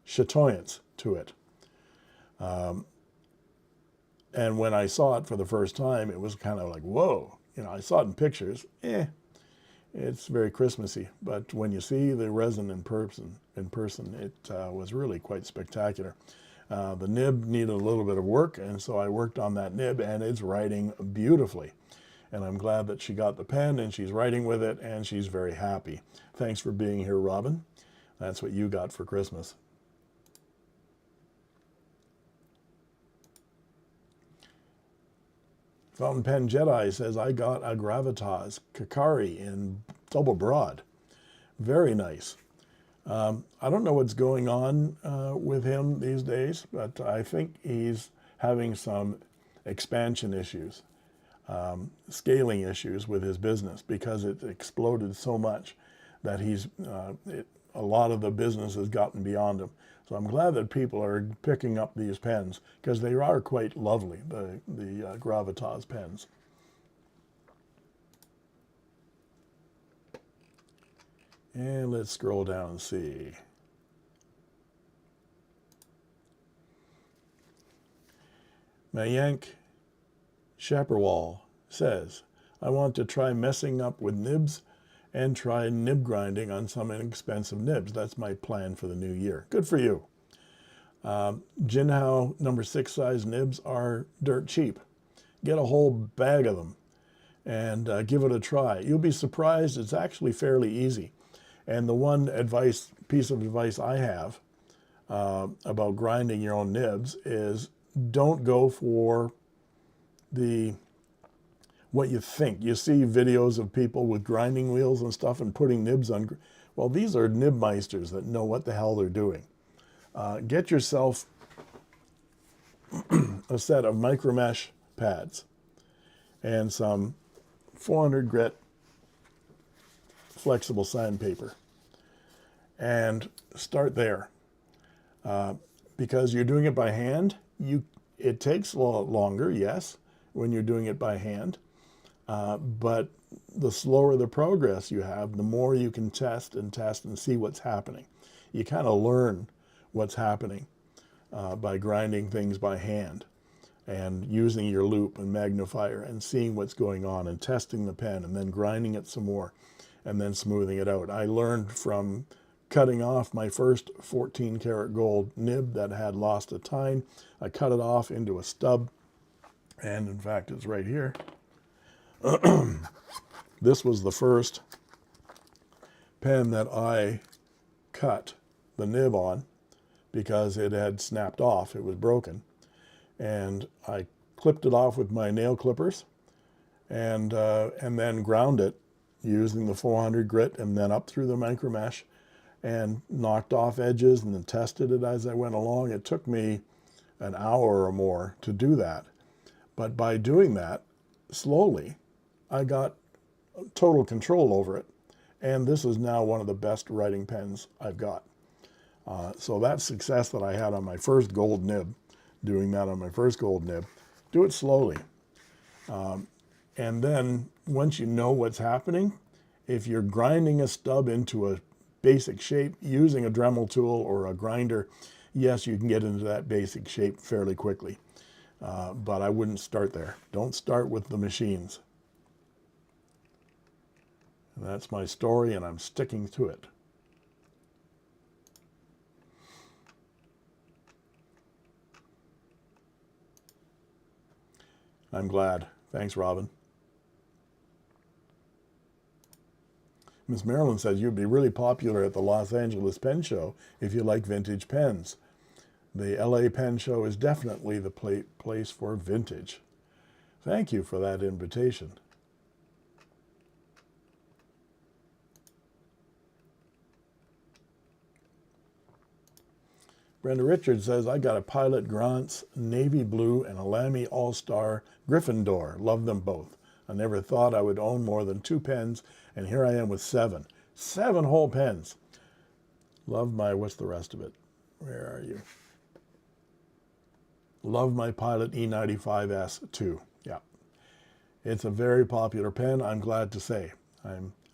chatoyance to it. And when I saw it for the first time, it was kind of like, whoa. You know, I saw it in pictures. It's very Christmassy. But when you see the resin in person, it was really quite spectacular. The nib needed a little bit of work, and so I worked on that nib, and it's writing beautifully. And I'm glad that she got the pen, and she's writing with it, and she's very happy. Thanks for being here, Robin. That's what you got for Christmas. Fountain Pen Jedi says, I got a Gravitas Kakari in double broad. Very nice. I don't know what's going on with him these days, but I think he's having some expansion issues, scaling issues with his business, because it exploded so much that a lot of the business has gotten beyond him. So I'm glad that people are picking up these pens, because they are quite lovely, the Gravitas pens. And let's scroll down and see. Mayank Chaparwal says, I want to try messing up with nibs and try nib grinding on some inexpensive nibs. That's my plan for the new year. Good for you. Jinhao number 6 size nibs are dirt cheap. Get a whole bag of them and give it a try. You'll be surprised. It's actually fairly easy. And the one piece of advice I have about grinding your own nibs is don't go for what you think. You see videos of people with grinding wheels and stuff and putting nibs on. Well, these are nib meisters that know what the hell they're doing. Get yourself a set of micro mesh pads and some 400 grit flexible sandpaper, and start there. Because you're doing it by hand, it takes a lot longer, yes, when you're doing it by hand, but the slower the progress you have, the more you can test and see what's happening. You kind of learn what's happening by grinding things by hand and using your loop and magnifier and seeing what's going on and testing the pen and then grinding it some more and then smoothing it out. I learned from cutting off my first 14 karat gold nib that had lost a tine. I cut it off into a stub, and in fact it's right here. This was the first pen that I cut the nib on because it had snapped off, it was broken. And I clipped it off with my nail clippers and then ground it using the 400 grit and then up through the micro mesh and knocked off edges and then tested it as I went along. It took me an hour or more to do that. But by doing that slowly, I got total control over it. And this is now one of the best writing pens I've got. So that success that I had on my first gold nib, doing that on my first gold nib, do it slowly. And then once you know what's happening, if you're grinding a stub into a basic shape using a Dremel tool or a grinder, yes, you can get into that basic shape fairly quickly. But I wouldn't start there. Don't start with the machines. And that's my story, and I'm sticking to it. I'm glad. Thanks, Robin. Miss Marilyn says you'd be really popular at the Los Angeles Pen Show if you like vintage pens. The LA Pen Show is definitely the place for vintage. Thank you for that invitation. Brenda Richards says, I got a Pilot Grants navy blue and a Lamy All-Star Gryffindor. Love them both. I never thought I would own more than 2 pens, and here I am with 7. 7 whole pens. Love my, what's the rest of it? Where are you? Love my Pilot E95S too. Yeah. It's a very popular pen, I'm glad to say.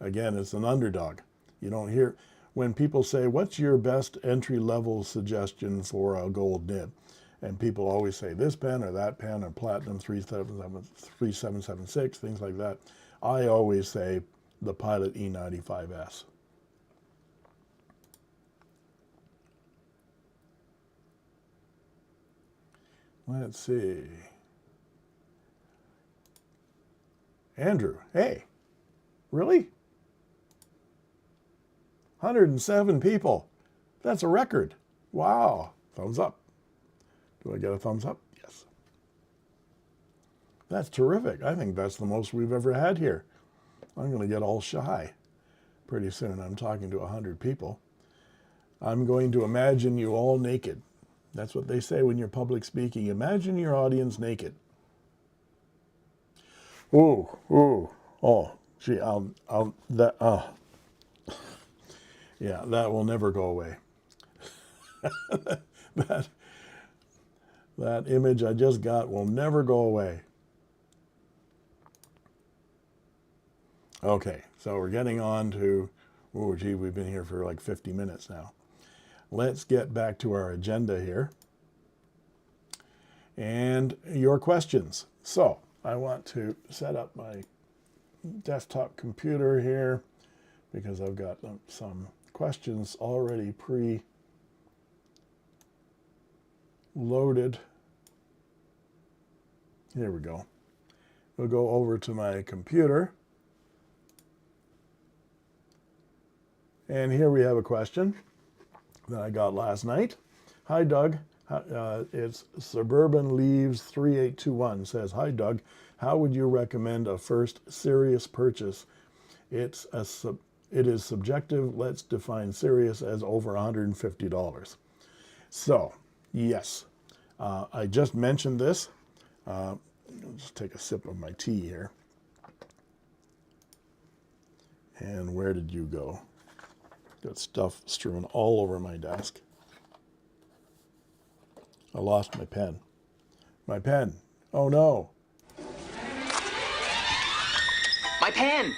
Again, it's an underdog. You don't hear, when people say, what's your best entry-level suggestion for a gold nib? And people always say this pen or that pen or Platinum 3776, things like that. I always say the Pilot E95S. Let's see. Andrew, hey, really? 107 people. That's a record. Wow. Thumbs up. Do I get a thumbs up? Yes. That's terrific. I think that's the most we've ever had here. I'm going to get all shy pretty soon. I'm talking to 100 people. I'm going to imagine you all naked. That's what they say when you're public speaking. Imagine your audience naked. Ooh, ooh, oh, gee, yeah, that will never go away. that, that image I just got will never go away. Okay, so we're getting on to, oh, gee, we've been here for like 50 minutes now. Let's get back to our agenda here. And your questions. So I want to set up my desktop computer here because I've got some questions already pre-loaded. Here we go. We'll go over to my computer. And here we have a question that I got last night. Hi, Doug. It's Suburban Leaves 3821 says, hi, Doug. How would you recommend a first serious purchase? It is subjective. Let's define serious as over $150. So, yes, I just mentioned this. I'll just take a sip of my tea here. And where did you go? Got stuff strewn all over my desk. I lost my pen. My pen. Oh no. My pen!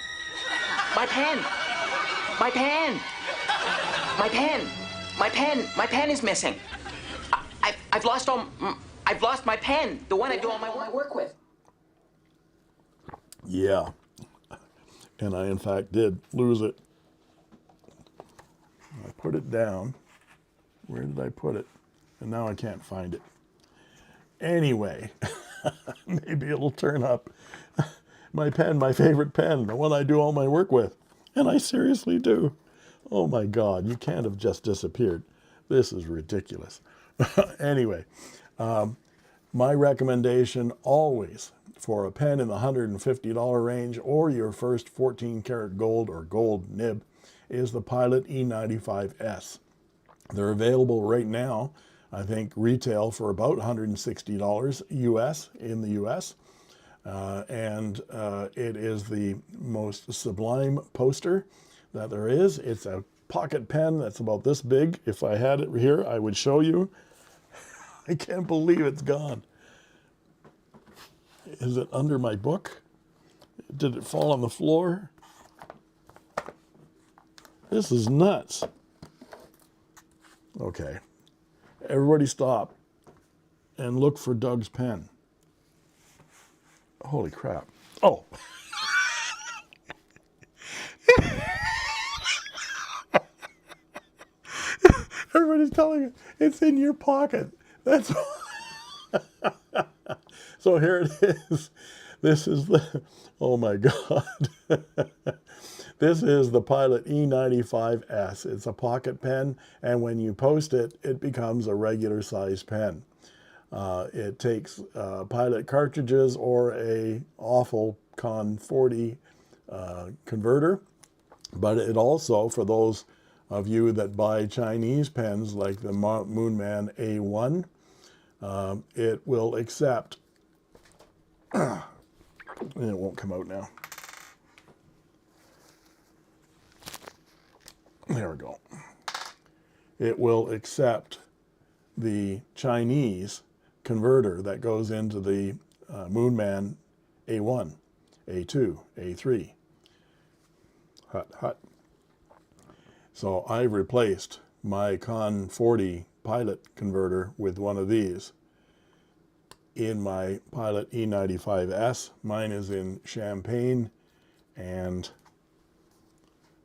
My pen! My pen! My pen! My pen! My pen is missing. I've lost my pen, the one I do all my work with. Yeah. And I in fact did lose it. I put it down. Where did I put it? And now I can't find it. Anyway, maybe it'll turn up. My pen, my favorite pen, the one I do all my work with. And I seriously do. Oh my God, you can't have just disappeared. This is ridiculous. Anyway, my recommendation always for a pen in the $150 range or your first 14 karat gold or gold nib is the Pilot E95S. They're available right now, I think retail for about $160 US in the US. It is the most sublime poster that there is. It's a pocket pen that's about this big. If I had it here, I would show you. I can't believe it's gone. Is it under my book? Did it fall on the floor? This is nuts. Okay. Everybody stop and look for Doug's pen. Holy crap. Oh. Everybody's telling you it's in your pocket. That's so here it is. This is the, oh my God. This is the Pilot E95S. It's a pocket pen, and when you post it, it becomes a regular size pen. It takes Pilot cartridges or a awful Con 40 converter, but it also, for those of you that buy Chinese pens like the Moonman A1, it will accept, and it won't come out now. There we go. It will accept the Chinese converter that goes into the Moonman A1, A2, A3. Hut, hut. So I've replaced my Con 40 Pilot converter with one of these in my Pilot E95S. Mine is in champagne and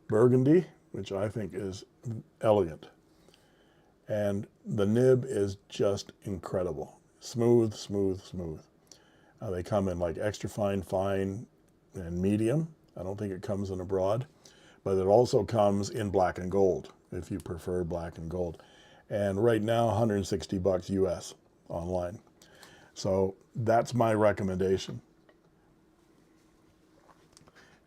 burgundy, which I think is elegant. And the nib is just incredible. Smooth, smooth, smooth. They come in like extra fine, fine, and medium. I don't think it comes in a broad, but it also comes in black and gold, if you prefer black and gold. And right now, $160 US online. So that's my recommendation.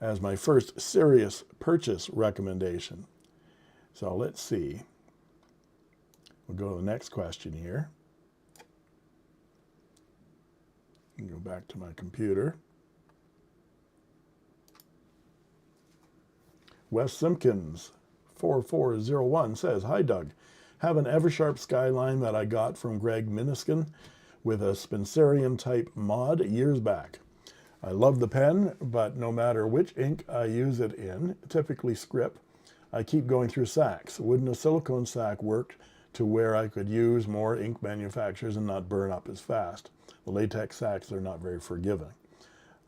as my first serious purchase recommendation. So let's see. We'll go to the next question here. Go back to my computer. Wes Simpkins, 4401, says, "Hi, Doug. Have an Eversharp Skyline that I got from Greg Miniskin with a Spencerian type mod years back. I love the pen, but no matter which ink I use it in, typically script, I keep going through sacks. Wouldn't a silicone sack work to where I could use more ink manufacturers and not burn up as fast? The latex sacks are not very forgiving.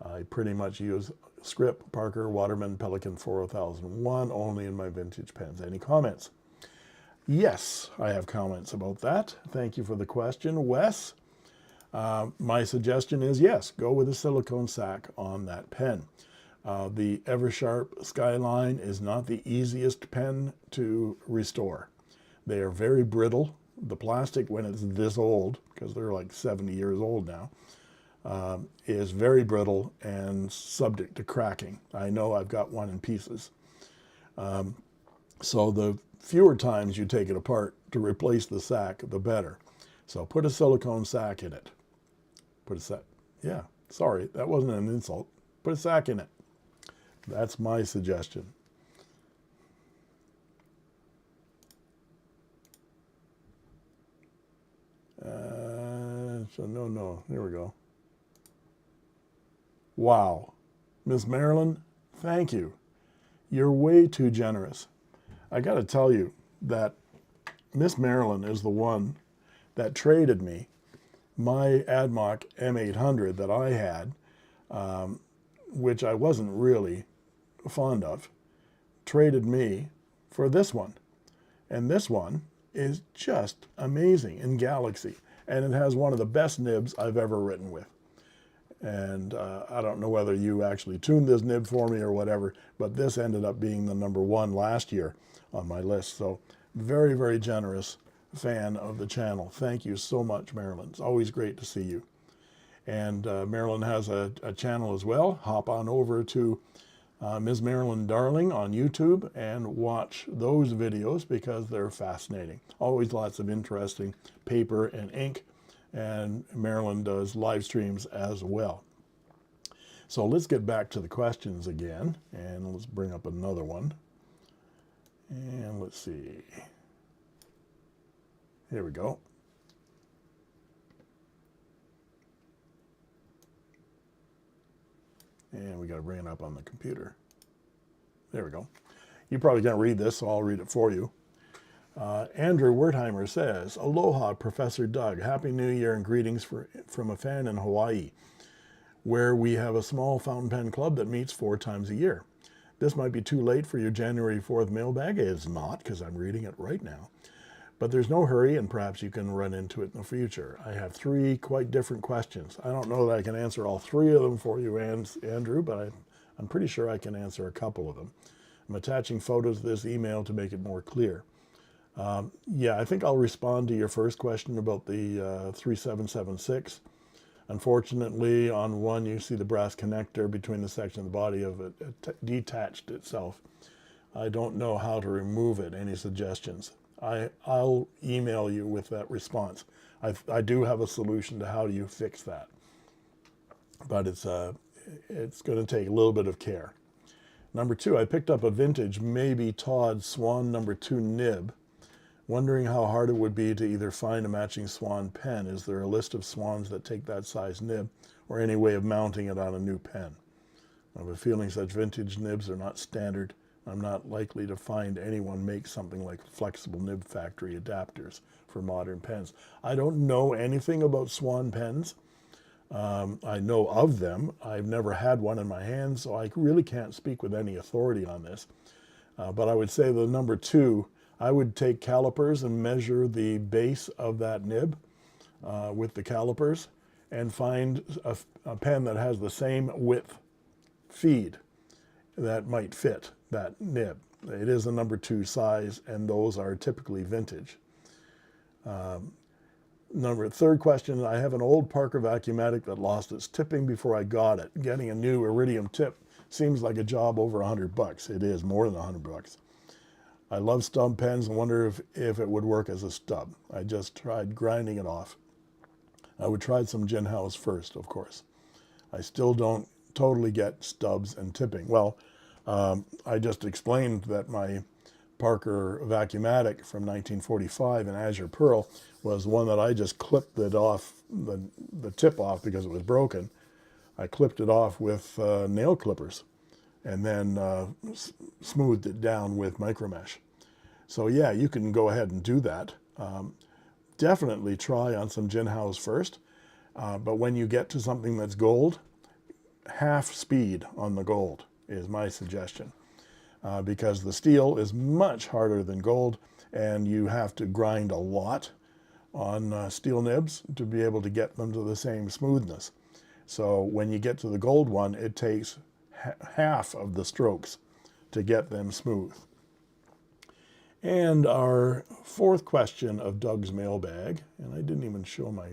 I pretty much use Script, Parker, Waterman, Pelican 4001 only in my vintage pens. Any comments?" Yes, I have comments about that. Thank you for the question, Wes. My suggestion is yes, go with a silicone sack on that pen. The Eversharp Skyline is not the easiest pen to restore. They are very brittle. The plastic, when it's this old, because they're like 70 years old now, is very brittle and subject to cracking. I know I've got one in pieces. So the fewer times you take it apart to replace the sack, the better. So put a silicone sack in it. Put a sack. Yeah, sorry, that wasn't an insult. Put a sack in it. That's my suggestion. So no, here we go. Wow. Miss Marilyn, thank you. You're way too generous. I got to tell you that Miss Marilyn is the one that traded me my Admoc M800 that I had, which I wasn't really fond of, traded me for this one. And this one is just amazing in Galaxy. And it has one of the best nibs I've ever written with. And I don't know whether you actually tuned this nib for me or whatever, but this ended up being the #1 last year on my list. So very, very generous fan of the channel. Thank you so much, Marilyn. It's always great to see you. And Marilyn has a channel as well. Hop on over to Ms. Marilyn Darling on YouTube and watch those videos because they're fascinating. Always lots of interesting paper and ink, and Marilyn does live streams as well. So let's get back to the questions again, and let's bring up another one. And let's see. Here we go. And we got to bring it up on the computer. There we go. You probably can't read this, so I'll read it for you. Andrew Wertheimer says, "Aloha, Professor Doug. Happy New Year and greetings from a fan in Hawaii, where we have a small fountain pen club that meets 4 times a year. This might be too late for your January 4th mailbag." It is not, because I'm reading it right now. "But there's no hurry, and perhaps you can run into it in the future. I have 3 quite different questions. I don't know that I can answer all 3 of them for you, Andrew, but I'm pretty sure I can answer a couple of them. I'm attaching photos to this email to make it more clear." Yeah, I think I'll respond to your first question about the 3776. Unfortunately, on one, you see the brass connector between the section of the body of it detached itself. I don't know how to remove it. Any suggestions? I'll email you with that response. I do have a solution to how do you fix that, but it's going to take a little bit of care. Number 2, I picked up a vintage, maybe Todd Swan #2 nib, wondering how hard it would be to either find a matching Swan pen. Is there a list of Swans that take that size nib, or any way of mounting it on a new pen? I have a feeling such vintage nibs are not standard. I'm not likely to find anyone make something like flexible nib factory adapters for modern pens. I don't know anything about Swan pens. I know of them. I've never had one in my hands, so I really can't speak with any authority on this. But I would say the #2, I would take calipers and measure the base of that nib with the calipers and find a pen that has the same width feed that might fit that nib. It is a #2 size, and those are typically vintage. Third question, I have an old Parker Vacuumatic that lost its tipping before I got it. Getting a new iridium tip seems like a job over $100. It is more than $100. I love stub pens and wonder if it would work as a stub. I just tried grinding it off. I would try some gin house first, of course. I still don't totally get stubs and tipping. Well, I just explained that my Parker Vacuumatic from 1945 in Azure Pearl was one that I just clipped it off, the tip off because it was broken. I clipped it off with nail clippers and then smoothed it down with micromesh. So yeah, you can go ahead and do that. Definitely try on some gin house first, but when you get to something that's gold, half speed on the gold is my suggestion, because the steel is much harder than gold and you have to grind a lot on steel nibs to be able to get them to the same smoothness. So when you get to the gold one, it takes half of the strokes to get them smooth. And our fourth question of Doug's mailbag, and I didn't even show my,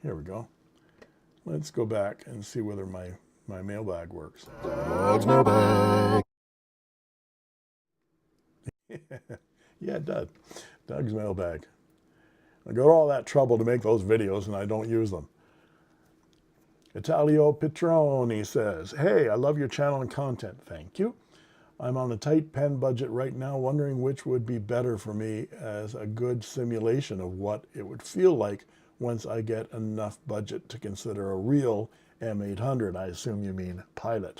here we go. Let's go back and see whether my mailbag works. Doug's mailbag. Yeah, it does. Doug's mailbag. I go to all that trouble to make those videos and I don't use them. Italio Petroni says, hey, I love your channel and content. Thank you. I'm on a tight pen budget right now, wondering which would be better for me as a good simulation of what it would feel like once I get enough budget to consider a real M800. I assume you mean Pelican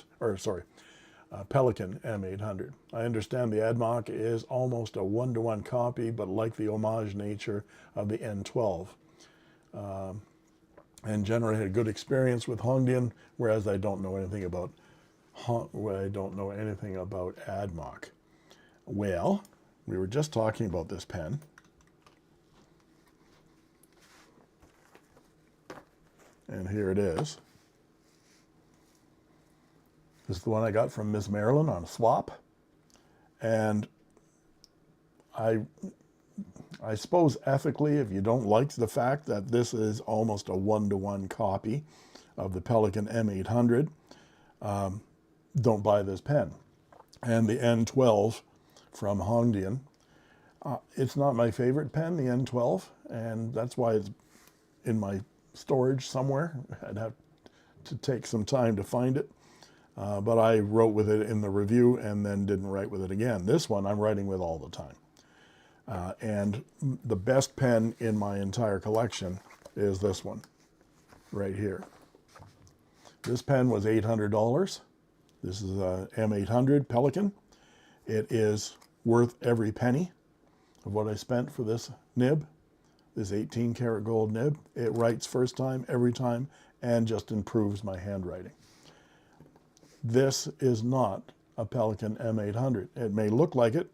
M800. I understand the AdMock is almost a one-to-one copy, but like the homage nature of the N12. And generally had a good experience with Hongdian, whereas I don't know anything about AdMock. Well, we were just talking about this pen. And here it is. This is the one I got from Miss Marilyn on a swap. And I suppose ethically, if you don't like the fact that this is almost a one-to-one copy of the Pelican M800, don't buy this pen. And the N12 from Hongdian, it's not my favorite pen, the N12, and that's why it's in my storage somewhere. I'd have to take some time to find it, but I wrote with it in the review and then didn't write with it again. This one I'm writing with all the time. And the best pen in my entire collection is this one right here. This pen was $800. This is a M800 Pelican. It is worth every penny of what I spent for this nib, this 18 karat gold nib. It writes first time, every time, and just improves my handwriting. This is not a Pelican M800. It may look like it,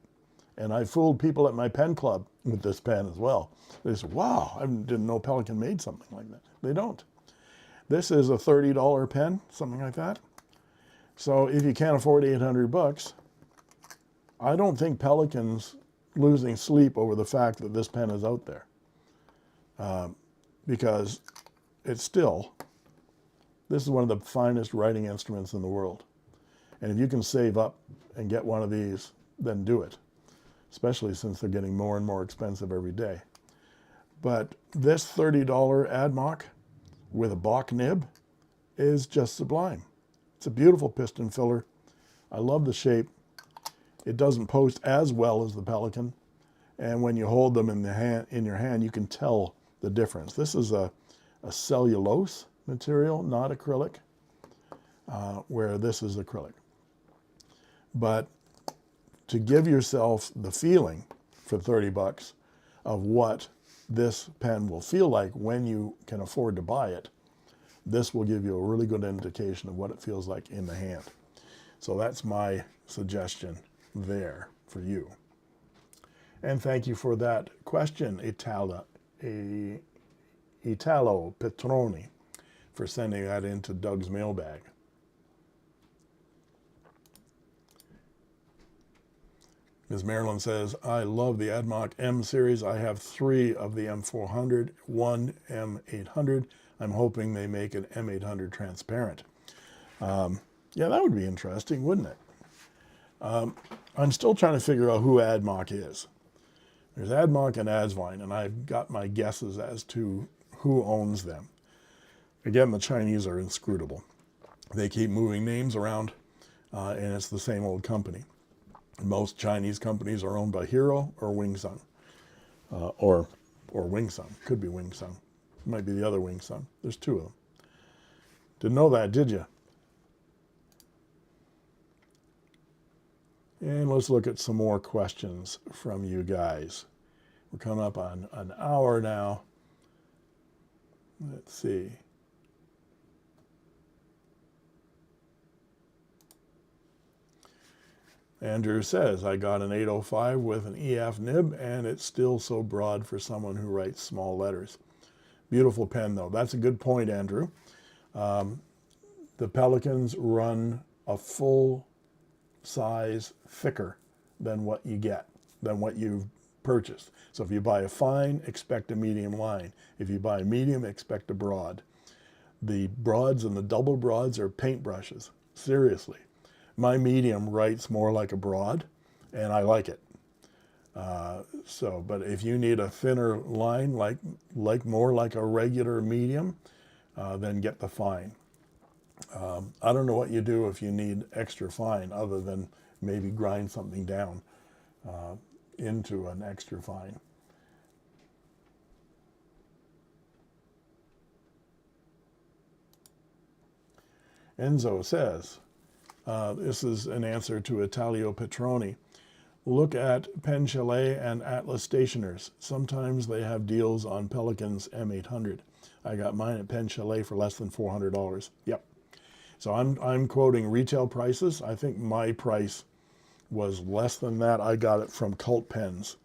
and I fooled people at my pen club with this pen as well. They said, wow, I didn't know Pelican made something like that. They don't. This is a $30 pen, something like that. So if you can't afford $800, I don't think Pelican's losing sleep over the fact that this pen is out there. Because it's still, this is one of the finest writing instruments in the world. And if you can save up and get one of these, then do it. Especially since they're getting more and more expensive every day. But this $30 AdMock with a Bach nib is just sublime. It's a beautiful piston filler. I love the shape. It doesn't post as well as the Pelican. And when you hold them in your hand, you can tell the difference. This is a cellulose material, not acrylic, where this is acrylic. But to give yourself the feeling for $30 of what this pen will feel like when you can afford to buy it, this will give you a really good indication of what it feels like in the hand. So that's my suggestion there for you. And thank you for that question, Italo Petroni, for sending that into Doug's mailbag. Ms. Marilyn says, I love the AdMock M series. I have 3 of the M400, 1 M800. I'm hoping they make an M800 transparent. Yeah, that would be interesting, wouldn't it? I'm still trying to figure out who Admock is. There's Admock and Asvine, and I've got my guesses as to who owns them. Again, the Chinese are inscrutable. They keep moving names around, and it's the same old company. Most Chinese companies are owned by Hero or Wingsun, or Wingsun. Could be Wingsun. Might be the other Wingsun. There's two of them. Didn't know that, did you? And let's look at some more questions from you guys. We're coming up on an hour now. Let's see. Andrew says, I got an 805 with an EF nib, and it's still so broad for someone who writes small letters. Beautiful pen, though. That's a good point, Andrew. The Pelicans run a full size thicker than what you get, than what you've purchased. So if you buy a fine, expect a medium line. If you buy a medium, expect a broad. The broads and the double broads are paintbrushes. Seriously. My medium writes more like a broad, and I like it. But if you need a thinner line, like more like a regular medium, then get the fine. I don't know what you do if you need extra fine other than maybe grind something down into an extra fine. Enzo says, this is an answer to Italio Petroni. Look at Pen Chalet and Atlas Stationers. Sometimes they have deals on Pelican's M800. I got mine at Pen Chalet for less than $400. Yep. So I'm quoting retail prices. I think my price was less than that. I got it from Cult Pens,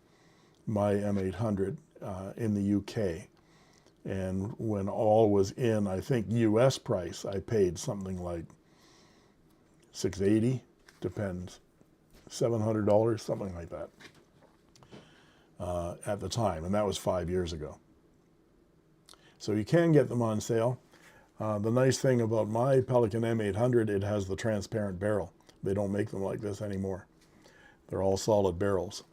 my M800 in the UK. And when all was in, I think US price, I paid something like $680, depends, $700, something like that at the time. And that was 5 years ago. So you can get them on sale. The nice thing about my Pelican M800, it has the transparent barrel. They don't make them like this anymore. They're all solid barrels.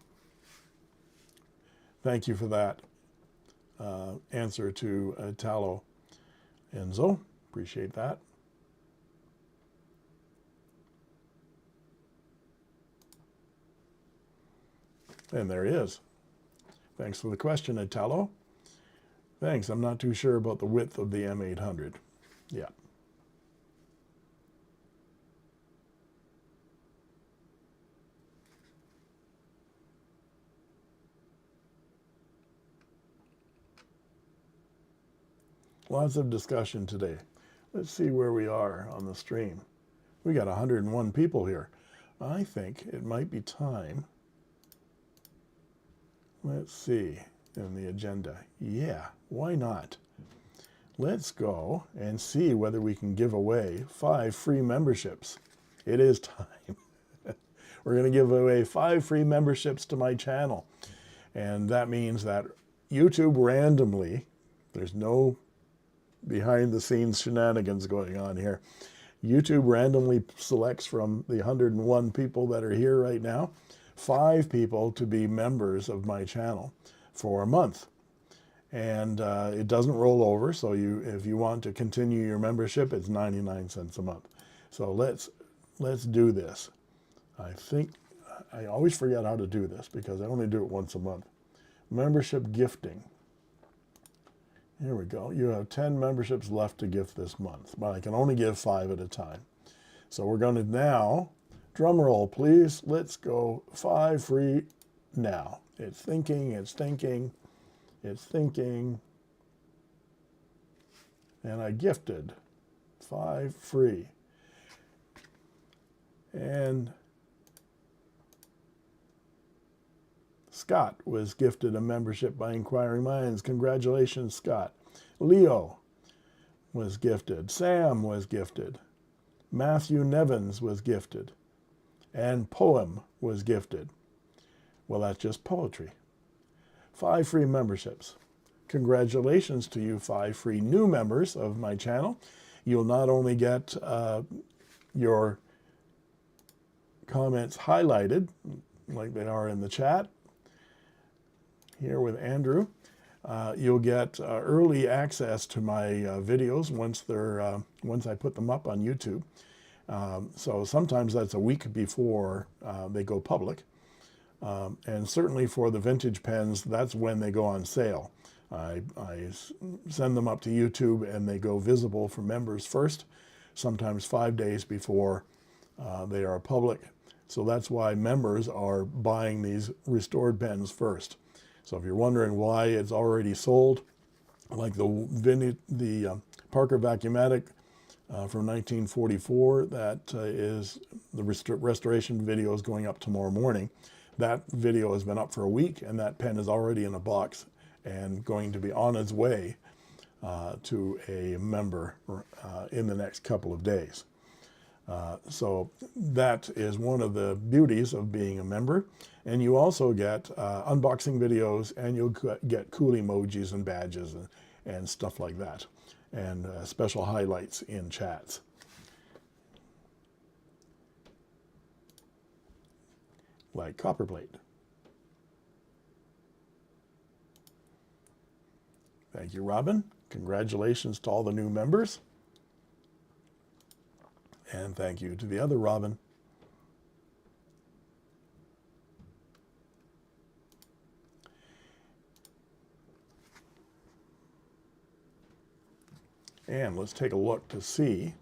Thank you for that answer to Italo Enzo. Appreciate that. And there he is. Thanks for the question, Italo. Thanks. I'm not too sure about the width of the M800. Yeah. Lots of discussion today. Let's see where we are on the stream. We got 101 people here. I think it might be time. Let's see in the agenda. Yeah, why not? Let's go and see whether we can give away 5 free memberships. It is time. We're going to give away 5 free memberships to my channel. And that means that YouTube randomly, there's no behind the scenes shenanigans going on here. YouTube randomly selects from the 101 people that are here right now, 5 people to be members of my channel for a month. And it doesn't roll over, so if you want to continue your membership, it's 99 cents a month. So let's do this. I think I always forget how to do this because I only do it once a month. Membership gifting. Here we go. You have 10 memberships left to gift this month, but I can only give 5 at a time. So we're going to now, drum roll please, let's go 5 free now. It's thinking, it's thinking, it's thinking. And I gifted 5 free. And Scott was gifted a membership by Inkquiring Minds. Congratulations, Scott. Leo was gifted. Sam was gifted. Matthew Nevins was gifted. And Poem was gifted. Well, that's just poetry. 5 free memberships. Congratulations to you 5 free new members of my channel. You'll not only get your comments highlighted, like they are in the chat here with Andrew, you'll get early access to my videos once I put them up on YouTube. So sometimes that's a week before they go public. And certainly for the vintage pens, that's when they go on sale. I send them up to YouTube and they go visible for members first, sometimes 5 days before they are public. So that's why members are buying these restored pens first. So if you're wondering why it's already sold, like the Parker Vacuumatic from 1944, that is the restoration video is going up tomorrow morning. That video has been up for a week, and that pen is already in a box and going to be on its way to a member in the next couple of days. So that is one of the beauties of being a member. And you also get unboxing videos, and you'll get cool emojis and badges and stuff like that, and special highlights in chats. Like copperplate. Thank you, Robin. Congratulations to all the new members. And thank you to the other Robin. And let's take a look to see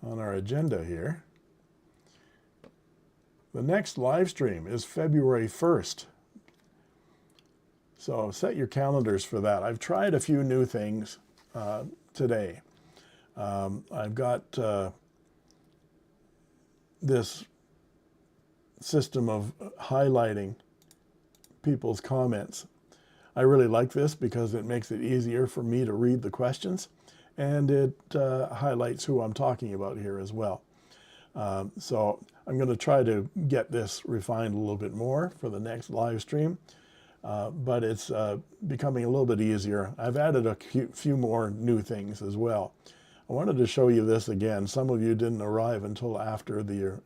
on our agenda here. The next live stream is February 1st. So set your calendars for that. I've tried a few new things today. I've got this system of highlighting people's comments. I really like this because it makes it easier for me to read the questions, and it highlights who I'm talking about here as well. So I'm going to try to get this refined a little bit more for the next live stream, but it's becoming a little bit easier. I've added a few more new things as well. I wanted to show you this again. Some of you didn't arrive until after the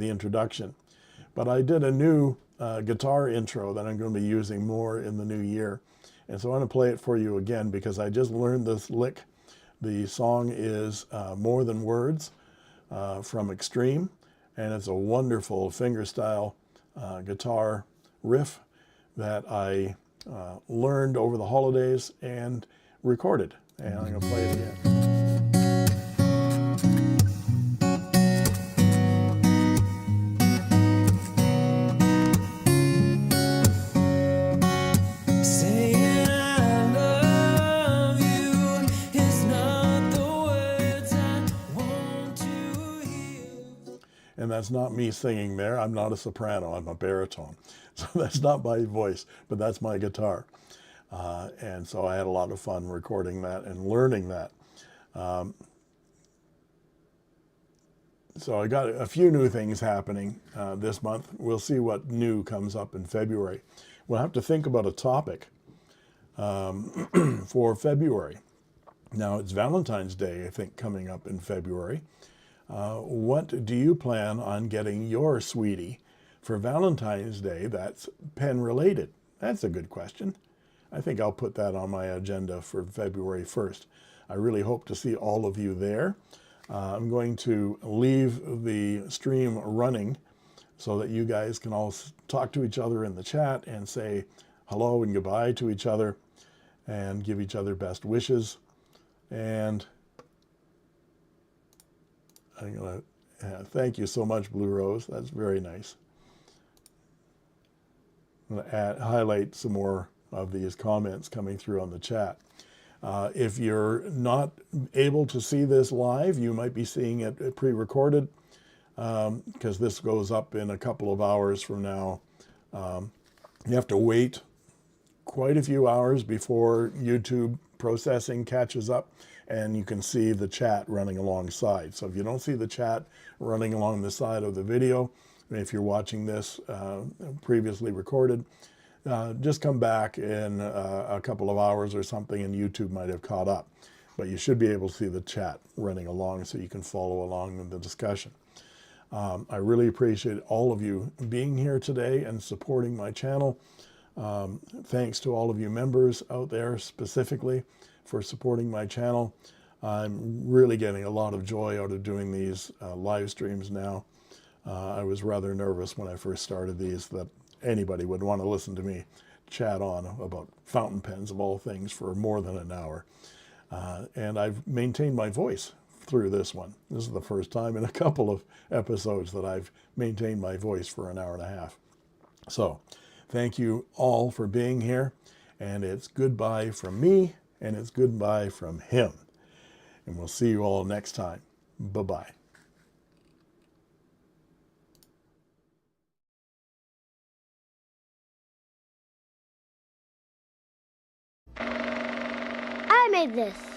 introduction, but I did a new guitar intro that I'm going to be using more in the new year. And so I want to play it for you again because I just learned this lick. The song is More Than Words from Extreme, and it's a wonderful fingerstyle guitar riff that I learned over the holidays and recorded. And I'm going to play it again. And that's not me singing there. I'm not a soprano, I'm a baritone. So that's not my voice, but that's my guitar. And so I had a lot of fun recording that and learning that. So I got a few new things happening this month. We'll see what new comes up in February. We'll have to think about a topic for February. Now it's Valentine's Day, I think, coming up in February. What do you plan on getting your sweetie for Valentine's Day that's pen related? That's a good question. I think I'll put that on my agenda for February 1st. I really hope to see all of you there. I'm going to leave the stream running so that you guys can all talk to each other in the chat and say hello and goodbye to each other and give each other best wishes. And I'm going to thank you so much, Blue Rose. That's very nice. I'm going to highlight some more of these comments coming through on the chat. If you're not able to see this live, you might be seeing it pre-recorded because this goes up in a couple of hours from now. You have to wait quite a few hours before YouTube processing catches up, and you can see the chat running alongside. So if you don't see the chat running along the side of the video, if you're watching this previously recorded, just come back in a couple of hours or something and YouTube might have caught up. but you should be able to see the chat running along so you can follow along in the discussion. I really appreciate all of you being here today and supporting my channel. Thanks to all of you members out there specifically for supporting my channel. I'm really getting a lot of joy out of doing these live streams now. I was rather nervous when I first started these that anybody would want to listen to me chat on about fountain pens of all things for more than an hour. And I've maintained my voice through this one. This is the first time in a couple of episodes that I've maintained my voice for an hour and a half. So thank you all for being here, and it's goodbye from me, and it's goodbye from him. And we'll see you all next time. Bye-bye. I made this.